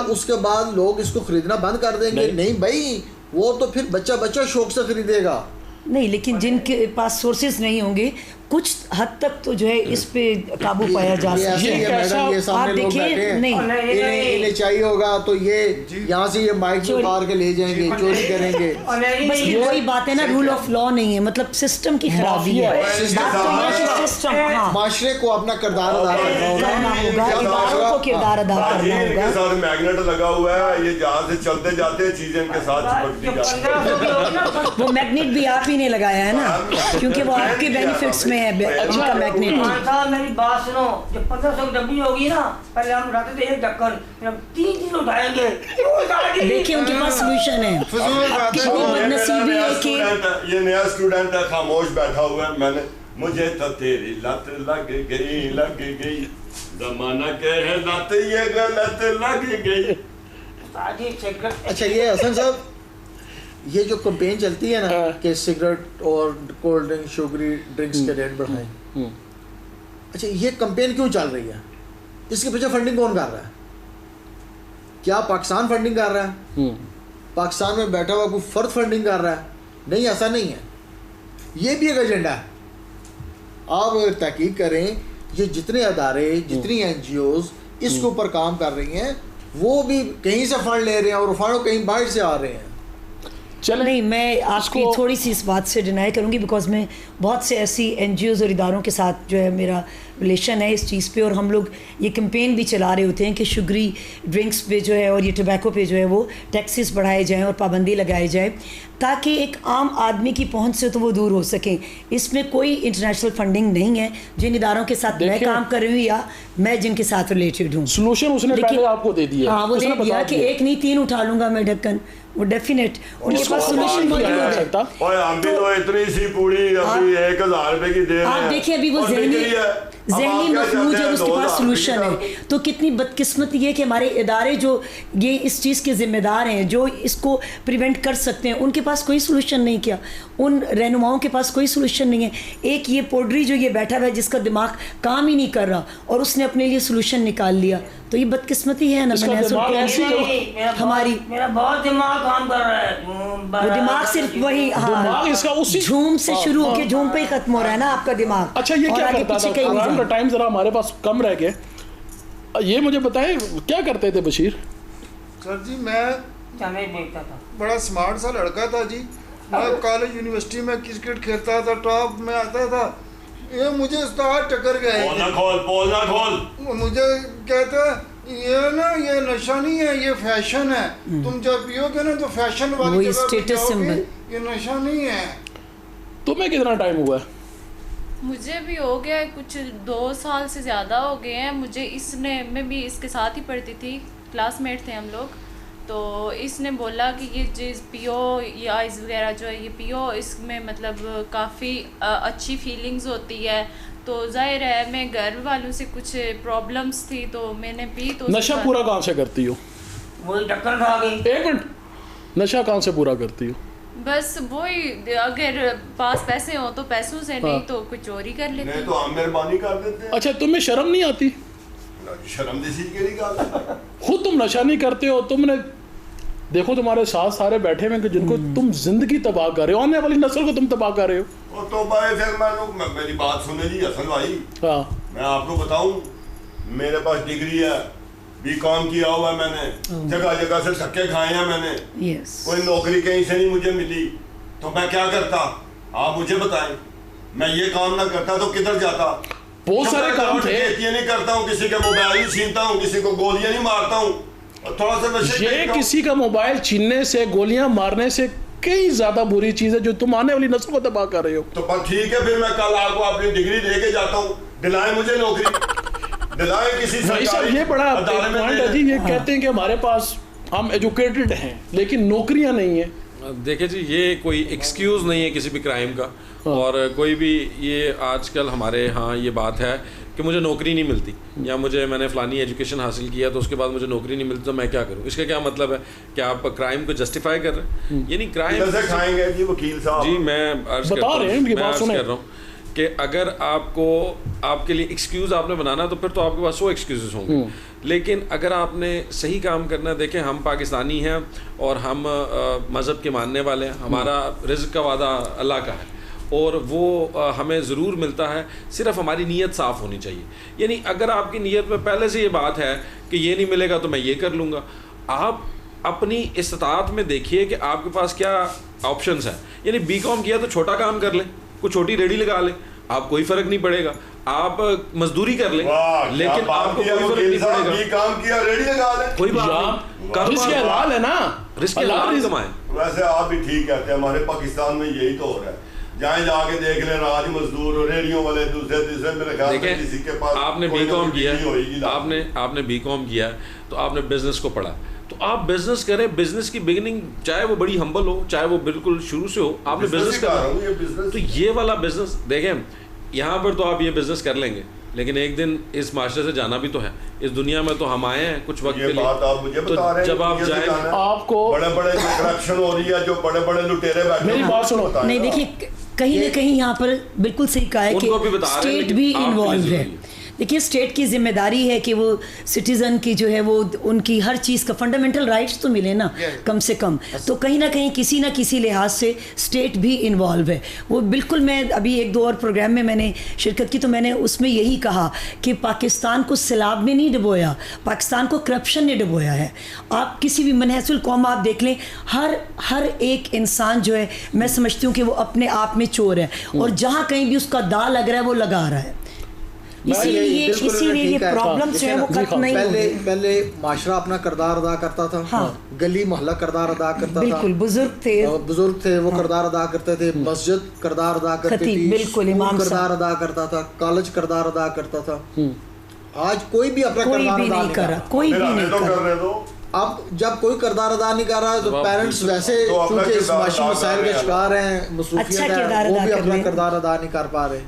اس کے بعد لوگ اس کو خریدنا بند کر دیں گے؟ نہیں بھائی, وہ تو پھر بچہ شوق سے خریدے گا. نہیں, لیکن جن کے پاس سورسز نہیں ہوں گے کچھ حد تک تو جو ہے اس پہ قابو پایا جا سکتا ہے. آپ دیکھیں, نہیں انہیں چاہیے ہوگا تو یہ یہاں سے یہ مائک اتار کے لے جائیں گے, چوری کریں گے. بس یہ وہی بات ہے نا, رول آف لا نہیں ہے, مطلب سسٹم کی خرابی ہے. معاشرے کو اپنا کردار ادا کرنا ہوگا, اداروں کو کردار ادا کرنا ہوگا. میگنیٹ لگا ہوا ہے, یہ جہاں سے چلتے جاتے چیزیں ان کے ساتھ چپکتی جاتی ہیں. وہ میگنیٹ بھی آپ ہی نے لگایا ہے نا, کیونکہ وہ آپ کے بینیفٹس میں ہے کا میگنیٹ. میری بات سنو, جب 1500 کی ڈبی ہوگی نا, پہلے ہم اٹھاتے تھے ایک ڈھکن, 3 دن اٹھائیں گے. دیکھیں ان کے پاس سولوشن ہے. اب کتنی بدنصیبی ہے کہ یہ نیا اسٹوڈنٹ ہے, خاموش بیٹھا ہوا ہے. میں نے مجھے تو تیری لت لگ گئی, زمانہ کہے لت یہ غلط لگ گئی. اچھا یہ حسن صاحب, یہ جو کمپین چلتی ہے نا کہ سگریٹ اور کولڈ ڈرنک شوگری ڈرنکس کے ریٹ بڑھائیں, اچھا یہ کمپین کیوں چل رہی ہے؟ اس کے پیچھے فنڈنگ کون کر رہا ہے؟ کیا پاکستان فنڈنگ کر رہا ہے؟ پاکستان میں بیٹھا ہوا کوئی فرد فنڈنگ کر رہا ہے؟ نہیں, ایسا نہیں ہے. یہ بھی ایک ایجنڈا ہے. آپ تحقیق کریں, یہ جتنے ادارے, جتنی NGOs اس کے اوپر کام کر رہی ہیں, وہ بھی کہیں سے فنڈ لے رہے ہیں اور فنڈ کہیں باہر سے آ رہے ہیں. نہیں, میں آپ کی تھوڑی سی اس بات سے ڈینائی کروں گی, بیکاز میں بہت سے ایسی NGOs اور اداروں کے ساتھ جو ہے میرا ریلیشن ہے اس چیز پہ, اور ہم لوگ یہ کمپین بھی چلا رہے ہوتے ہیں کہ شگری ڈرنکس پہ جو ہے اور یہ ٹبیکو پہ جو ہے وہ ٹیکسز بڑھائے جائیں اور پابندی لگائی جائے, تاکہ ایک عام آدمی کی پہنچ سے تو وہ دور ہو سکیں. اس میں کوئی انٹرنیشنل فنڈنگ نہیں ہے. جن اداروں کے ساتھ میں کام کر رہی ہوں یا میں جن کے ساتھ ریلیٹڈ ہوں, سولوشن اس نے پہلے آپ کو دے دیا. ہاں, وہ دے دیا کہ ایک نہیں 3 اٹھا لوں گا میں ڈھکن, وہ ڈیفینیٹ ان کے پاس سولوشن موجود ہے. ہم بھی تو اتنی سی پوڑی ابھی 1000 روپے کی دے رہے ہیں. آپ دیکھیں ابھی وہ ذہنی مفلوج ہے اور اس کے پاس سلوشن ہے. تو کتنی بدقسمتی یہ کہ ہمارے ادارے جو یہ اس چیز کے ذمہ دار ہیں, جو اس کو پریونٹ کر سکتے ہیں, ان کے پاس کوئی سلوشن نہیں کیا, ان رہنماؤں کے پاس کوئی سلوشن نہیں ہے. ایک یہ پوڈری جو یہ بیٹھا ہوا ہے جس کا دماغ کام ہی نہیں کر رہا اور اس نے اپنے لیے سلوشن نکال لیا, تو یہ بدقسمتی ہے نا. ہماری میرا بہت دماغ کام کر رہا ہے, وہ دماغ صرف وہی جھوم سے شروع ہو کے جھوم پہ ہی ختم ہو رہا ہے نا آپ کا دماغ. اچھا یہ کیا کرتا تھا؟ پروگرام کا ٹائم ذرا ہمارے پاس کم رہ گیا, یہ مجھے بتائیں کیا کرتے تھے بشیر؟ سر جی میں بڑا سمارٹ سا لڑکا تھا جی. میں کالج یونیورسٹی میں کرکٹ کھیلتا تھا, ٹاپ میں آتا تھا. یہ مجھے استاد ٹکر گئے, مجھے کہتے یہ نا یہ نشہ نہیں ہے, یہ فیشن ہے. تم جب پیو گے نا تو فیشن والی جگہ پہ جاؤ گے, یہ نشہ نہیں ہے. تمہیں کتنا ٹائم ہوا ہے؟ مجھے بھی ہو گیا کچھ 2 سال سے زیادہ ہو گئے ہیں. مجھے اس نے, میں بھی اس کے ساتھ ہی پڑھتی تھی, کلاس میٹ تھے ہم لوگ. تو اس نے بولا کہ یہ چیز پیو, یہ آئس وغیرہ جو ہے یہ پیو, اس میں مطلب کافی اچھی فیلنگز ہوتی ہے. تو ظاہر ہے میں گھر والوں سے کچھ پرابلمس تھی تو میں نے پی. تو نشہ پورا کہاں سے کرتی ہو؟ وہی ٹکر کھا گئی. 1 منٹ, نشہ کہاں سے پورا کرتی ہو؟ بس وہی, اگر پاس پیسے ہوں تو پیسوں سے, نہیں تو کچھ چوری کر لیتے. نہیں تو ہم مہربانی کر دیتے ہیں. اچھا تمہیں شرم نہیں آتی؟ شرم دی چیز کے لیے کہا, خود تم نشہ نہیں کرتے ہو, تم نے دیکھو تمہارے ساتھ سارے بیٹھے ہوئے کہ جن کو تم زندگی تباہ کر رہے ہو, آنے والی نسل کو تم تباہ کر رہے ہو. تو بھائی پھر میری بات سنے جی حسن بھائی, ہاں میں آپ کو بتاؤں, میرے پاس ڈگری ہے, B.Com کیا ہوا ہے میں نے, جگہ جگہ سے دھکے کھائے ہیں میں نے, کوئی نوکری کہیں سے نہیں مجھے ملی. تو میں کیا کرتا آپ مجھے بتائیں؟ میں یہ کام نہ کرتا تو کدھر جاتا؟ بہت سارے کام تھے. یہ نہیں کرتا ہوں, کسی کا موبائل نہیں چھینتا ہوں, کسی کو گولیاں نہیں مارتا ہوں, اور تھوڑا سا نشے. یہ کسی کا موبائل چھیننے سے, گولیاں مارنے سے کئی زیادہ بری چیز ہے جو تم آنے والی نسل کو تباہ کر رہے ہو. تو ٹھیک ہے, پھر میں کل آپ کو اپنی ڈگری دے کے جاتا ہوں, دلائیں مجھے نوکری, دلائیں کسی سرکاری. یہ بڑا پوائنٹ ہے جی, یہ کہتے ہیں کہ ہمارے پاس ہم ایجوکیٹڈ ہیں لیکن نوکریاں نہیں ہیں. دیکھیں جی, یہ کوئی ایکسکیوز نہیں ہے کسی بھی کرائم کا, اور کوئی بھی یہ آج کل ہمارے ہاں یہ بات ہے کہ مجھے نوکری نہیں ملتی, یا میں نے فلانی ایجوکیشن حاصل کیا تو اس کے بعد مجھے نوکری نہیں ملتی تو میں کیا کروں. اس کا کیا مطلب ہے کہ آپ کرائم کو جسٹیفائی کر رہے ہیں؟ یعنی کرائم کھائیں گے جی وکیل صاحب. جی میں عرض کر رہا ہوں کہ اگر آپ کو, آپ کے لیے ایکسکیوز آپ نے بنانا تو پھر تو آپ کے پاس 100 ایکسکیوزز ہوں گے, لیکن اگر آپ نے صحیح کام کرنا ہے, دیکھیں ہم پاکستانی ہیں اور ہم مذہب کے ماننے والے ہیں, ہمارا رزق کا وعدہ اللہ کا ہے اور وہ ہمیں ضرور ملتا ہے, صرف ہماری نیت صاف ہونی چاہیے. یعنی اگر آپ کی نیت میں پہلے سے یہ بات ہے کہ یہ نہیں ملے گا تو میں یہ کر لوں گا, آپ اپنی استطاعت میں دیکھیے کہ آپ کے پاس کیا آپشنز ہیں. یعنی B.Com کیا تو چھوٹا کام کر لیں, کوئی چھوٹی ریڈی لگا لیں, آپ کوئی فرق نہیں پڑے گا. آپ مزدوری کر لیں لیکن آپ کو کوئی فرق نہیں پڑے گا. کام کیا ریڈی لگا لیں, کوئی بات نہیں, رزق حلال ہے نا, رزق حلال کمائیں. ویسے آپ بھی ٹھیک کہتے ہیں, ہمارے پاکستان میں یہی تو ہو رہا ہے. جائیں جا کے دیکھ لیں راج مزدور اور ریڈیوں والے دوسرے میرے خیال میں کسی کے پاس. آپ نے B.Com کیا ہے, آپ نے B.Com کیا ہے تو آپ نے بزنس کو پڑھا, تو آپ بزنس کریں. بزنس کی بگننگ چاہے وہ بڑی ہمبل ہو, چاہے وہ بالکل شروع سے ہو, آپ نے بزنس کرنا. تو یہ والا بزنس دیکھیں, یہاں پر تو آپ یہ بزنس کر لیں گے لیکن ایک دن اس معاشرے سے جانا بھی تو ہے. اس دنیا میں تو ہم آئے ہیں کچھ وقت کے لیے, تو جب آپ جائیں آپ کو بڑے بڑے جو کرپشن ہو رہی ہے, جو بڑے بڑے لٹیرے بیٹھے, میری بات سنو. نہیں دیکھیے, کہیں نہ کہیں یہاں پر بالکل صحیح کہا ہے کہ اسٹیٹ بھی انوالو ہے. دیکھیے اسٹیٹ کی ذمہ داری ہے کہ وہ سٹیزن کی جو ہے وہ ان کی ہر چیز کا فنڈامنٹل رائٹس تو ملے نا کم سے کم. تو کہیں نہ کہیں کسی نہ کسی لحاظ سے اسٹیٹ بھی انوالو ہے. وہ بالکل, میں ابھی 1-2 اور پروگرام میں نے شرکت کی تو میں نے اس میں یہی کہا کہ پاکستان کو سیلاب نے نہیں ڈبویا, پاکستان کو کرپشن نے ڈبویا ہے. آپ کسی بھی منحصر القوم آپ دیکھ لیں, ہر ایک انسان جو ہے میں سمجھتی ہوں کہ وہ اپنے آپ میں چور ہے, اور جہاں کہیں بھی اس کا داغ لگ رہا ہے وہ لگا رہا ہے. اسی لیے یہ پرابلم جو ہے وہ ختم نہیں ہوگی. پہلے معاشرہ اپنا کردار ادا کرتا تھا, گلی محلہ کردار ادا کرتا تھا, بالکل بزرگ تھے وہ کردار ادا کرتے تھے, مسجد کردار ادا کرتی تھی, بالکل امام کردار ادا کرتا تھا, کالج کردار ادا کرتا تھا. آج کوئی بھی اپنا کردار ادا نہیں کر رہا, کوئی بھی نہیں کر رہا. اب جب کوئی کردار ادا نہیں کر رہا ہے تو پیرنٹس ویسے چونکہ اس معاشی مسائل کے شکار ہیں, مصروفیت ہے, وہ بھی اپنا کردار ادا نہیں کر پا رہے.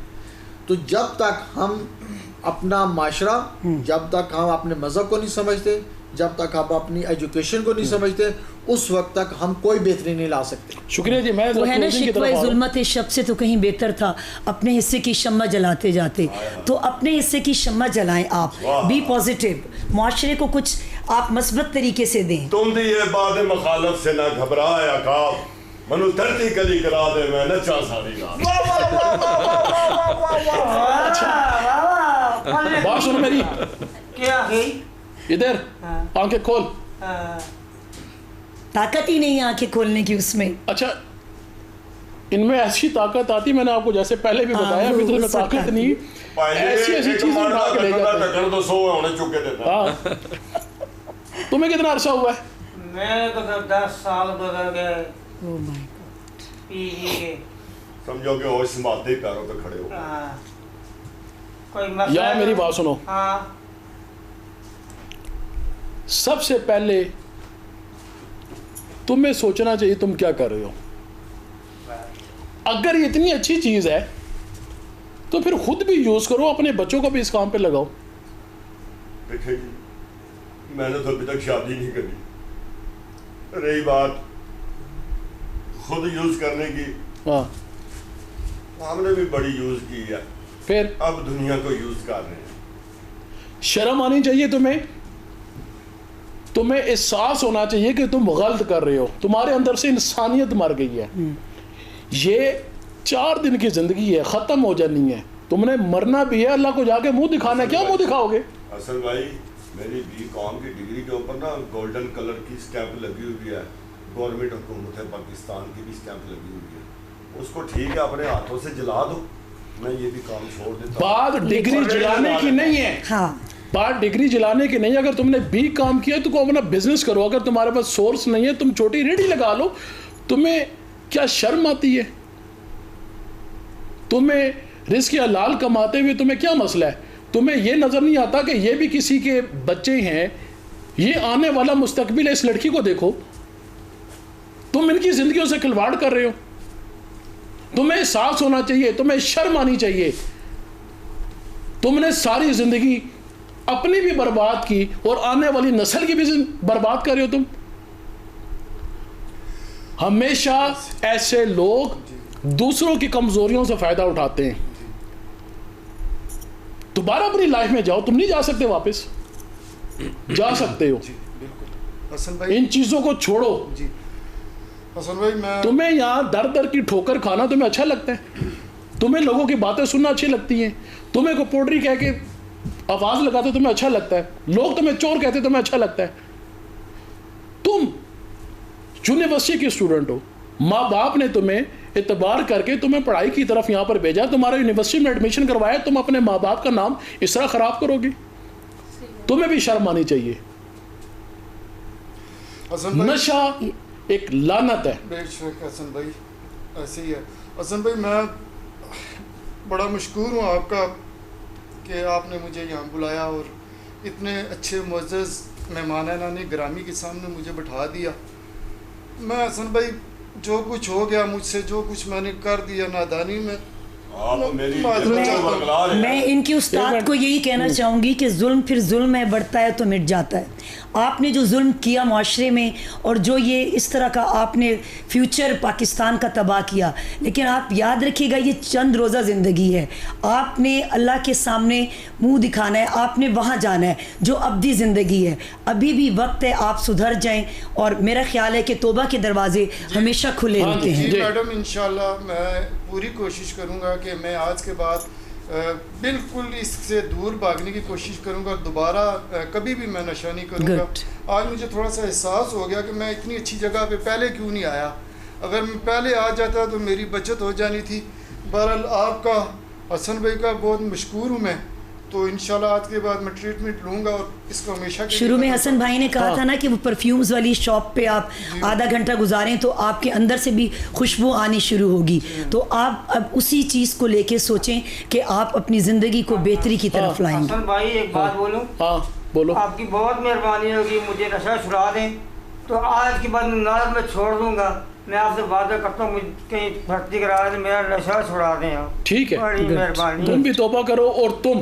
تو جب تک ہم اپنا معاشرہ جب تک ہم اپنے مذہب کو نہیں سمجھتے، جب تک ہم اپنی ایجوکیشن کو نہیں سمجھتے، اس وقت تک ہم کوئی بہتری نہیں لا سکتے. شکریہ جی. میں وہ ہے نا شکوہ ظلمت شب سے تو کہیں بہتر تھا اپنے حصے کی شمع جلاتے جاتے. تو اپنے حصے کی شمع جلائیں آپ، بی پازیٹیو، معاشرے کو کچھ آپ مثبت طریقے سے دیں. تم دی یہ بات مخالف سے نہ گھبرایا کاف، منو ترتی کلی کرا دے میں نچا ساری گا. بات سنو میری، کیا گئی ادھر آنکھیں کھول. طاقت ہی نہیں ہے آنکھیں کھولنے کی اس میں. اچھا ان میں ایسی طاقت آتی، میں نے آپ کو جیسے پہلے بھی بتایا ابھی میں طاقت نہیں، ایسی ایسی چیزیں اٹھا کے لے جاتے ہیں. ٹکر تو 100 ہونے چکے دیتا. ہاں تمہیں کتنا عرصہ ہوا ہے؟ میں تو 10 سال گزر گئے Oh my God. پی جی کے. سمجھو کہ ہوش سنبھالتے ہی پیروں پہ کھڑے ہو. کوئی مسئلہ یا میری بات سنو، ہاں سب سے پہلے تمہیں سوچنا چاہیے تم کیا کر رہے ہو. اگر یہ اتنی اچھی چیز ہے تو پھر خود بھی یوز کرو، اپنے بچوں کو بھی اس کام پہ لگاؤ. دیکھیں جی میں نے تو ابھی تک شادی نہیں کری. رہی بات خود یوز کرنے کی، ہاں ہم نے بھی بڑی یوز کی ہے، پھر اب دنیا کو یوز کر رہے ہیں. شرم آنی چاہیے تمہیں احساس ہونا چاہیے کہ تم غلط کر رہے ہو. تمہارے اندر سے انسانیت مر گئی ہے. یہ 4 دن کی زندگی ہے، ختم ہو جانی ہے. تم نے مرنا بھی ہے، اللہ کو جا کے منہ دکھانا ہے. کیا منہ دکھاؤ گے؟ حسن بھائی میری بی کام کی ڈگری کے اوپر نا گولڈن کلر کی اسٹیمپ لگی ہوئی ہے، گورنمنٹ حکومت پاکستان کی بھی اسٹیمپ لگی ہوئی ہے. اس کو ٹھیک ہے اپنے ہاتھوں سے جلا دو، میں یہ بھی کام چھوڑ دیتا ہوں. بات ڈگری جلانے کی نہیں ہے، ہاں بات ڈگری جلانے کی نہیں. اگر تم نے بھی کام کیا تو اپنا بزنس کرو. اگر تمہارے پاس سورس نہیں ہے تم چھوٹی ریڑھی لگا لو. تمہیں کیا شرم آتی ہے؟ تمہیں رزق حلال کماتے ہوئے تمہیں کیا مسئلہ ہے؟ تمہیں یہ نظر نہیں آتا کہ یہ بھی کسی کے بچے ہیں، یہ آنے والا مستقبل ہے. اس لڑکی کو دیکھو، تم ان کی زندگیوں سے کھلواڑ کر رہے ہو. تمہیں احساس ہونا چاہیے، تمہیں شرم آنی چاہیے. تم نے ساری زندگی اپنی بھی برباد کی اور آنے والی نسل کی بھی برباد کر رہے ہو. تم ہمیشہ ایسے لوگ دوسروں کی کمزوریوں سے فائدہ اٹھاتے ہیں. دوبارہ اپنی لائف میں جاؤ، تم نہیں جا سکتے واپس. جا سکتے ہو. جی بالکل حسن بھائی، ان چیزوں کو چھوڑو. جی حسن بھائی میں تمہیں یہاں در در کی ٹھوکر کھانا تمہیں اچھا لگتا ہے؟ تمہیں لوگوں کی باتیں سننا اچھی لگتی ہیں؟ تمہیں کو پوٹری کہہ کے آواز لگاتے تمہیں اچھا لگتا ہے؟ لوگ تمہیں چور کہتے تمہیں اچھا لگتا ہے؟ تم یونیورسٹی کے اسٹوڈنٹ ہو، ماں باپ نے تمہیں اعتبار کر کے تمہیں پڑھائی کی طرف یہاں پر بھیجا، تمہارا یونیورسٹی میں ایڈمیشن کروایا. تم اپنے ماں باپ کا نام اس طرح خراب کرو گے؟ تمہیں بھی شرم آنی چاہیے. حسن بھائی نشہ ایک لعنت ہے. بے شک حسن بھائی ایسے ہی ہے. حسن بھائی میں بڑا مشکور ہوں آپ کا کہ آپ نے مجھے یہاں بلایا اور اتنے اچھے معزز مہمانان گرامی کے سامنے مجھے بٹھا دیا. میں حسن بھائی جو کچھ ہو گیا مجھ سے، جو کچھ میں نے کر دیا نادانی میں، آپ میری میں ان کے استاد کو یہی کہنا چاہوں گی کہ ظلم پھر ظلم ہے، بڑھتا ہے تو مٹ جاتا ہے. آپ نے جو ظلم کیا معاشرے میں اور جو یہ اس طرح کا آپ نے فیوچر پاکستان کا تباہ کیا، لیکن آپ یاد رکھیے گا یہ چند روزہ زندگی ہے. آپ نے اللہ کے سامنے منہ دکھانا ہے، آپ نے وہاں جانا ہے جو ابدی زندگی ہے. ابھی بھی وقت ہے، آپ سدھر جائیں اور میرا خیال ہے کہ توبہ کے دروازے ہمیشہ کھلے ہوتے ہیں. جی میڈم انشاءاللہ میں پوری کوشش کروں گا کہ میں آج کے بعد بالکل اس سے دور بھاگنے کی کوشش کروں گا. دوبارہ کبھی بھی میں نشہ نہیں کروں گا. آج مجھے تھوڑا سا احساس ہو گیا کہ میں اتنی اچھی جگہ پہ پہلے کیوں نہیں آیا. اگر میں پہلے آ جاتا تو میری بچت ہو جانی تھی. بہرحال آپ کا، حسن بھائی کا بہت مشکور ہوں میں. تو انشاءاللہ آج کے بعد میں ٹریٹمنٹ لوں گا اور اس کو ہمیشہ کے شروع میں حسن بھائی نے کہا تھا نا کہ وہ پرفیومز والی شاپ پہ آپ آدھا گھنٹہ گزاریں تو آپ کے اندر سے بھی خوشبو آنی شروع ہوگی. تو آپ اب اسی چیز کو لے کے سوچیں کہ آپ اپنی زندگی کو بہتری کی طرف لائیں گے. حسن بھائی ایک بات بولوں؟ ہاں بولو. آپ کی بہت مہربانی ہوگی، مجھے نشہ چھڑا دیں تو آج کے بعد ناز میں چھوڑ دوں گا. میں آپ سے وعدہ کرتا ہوں مجھے کہیں بھرتی کرا دیں، میرا نشہ چھڑا دیں آپ. ٹھیک ہے، بڑی مہربانی. تم بھی توبہ کرو اور تم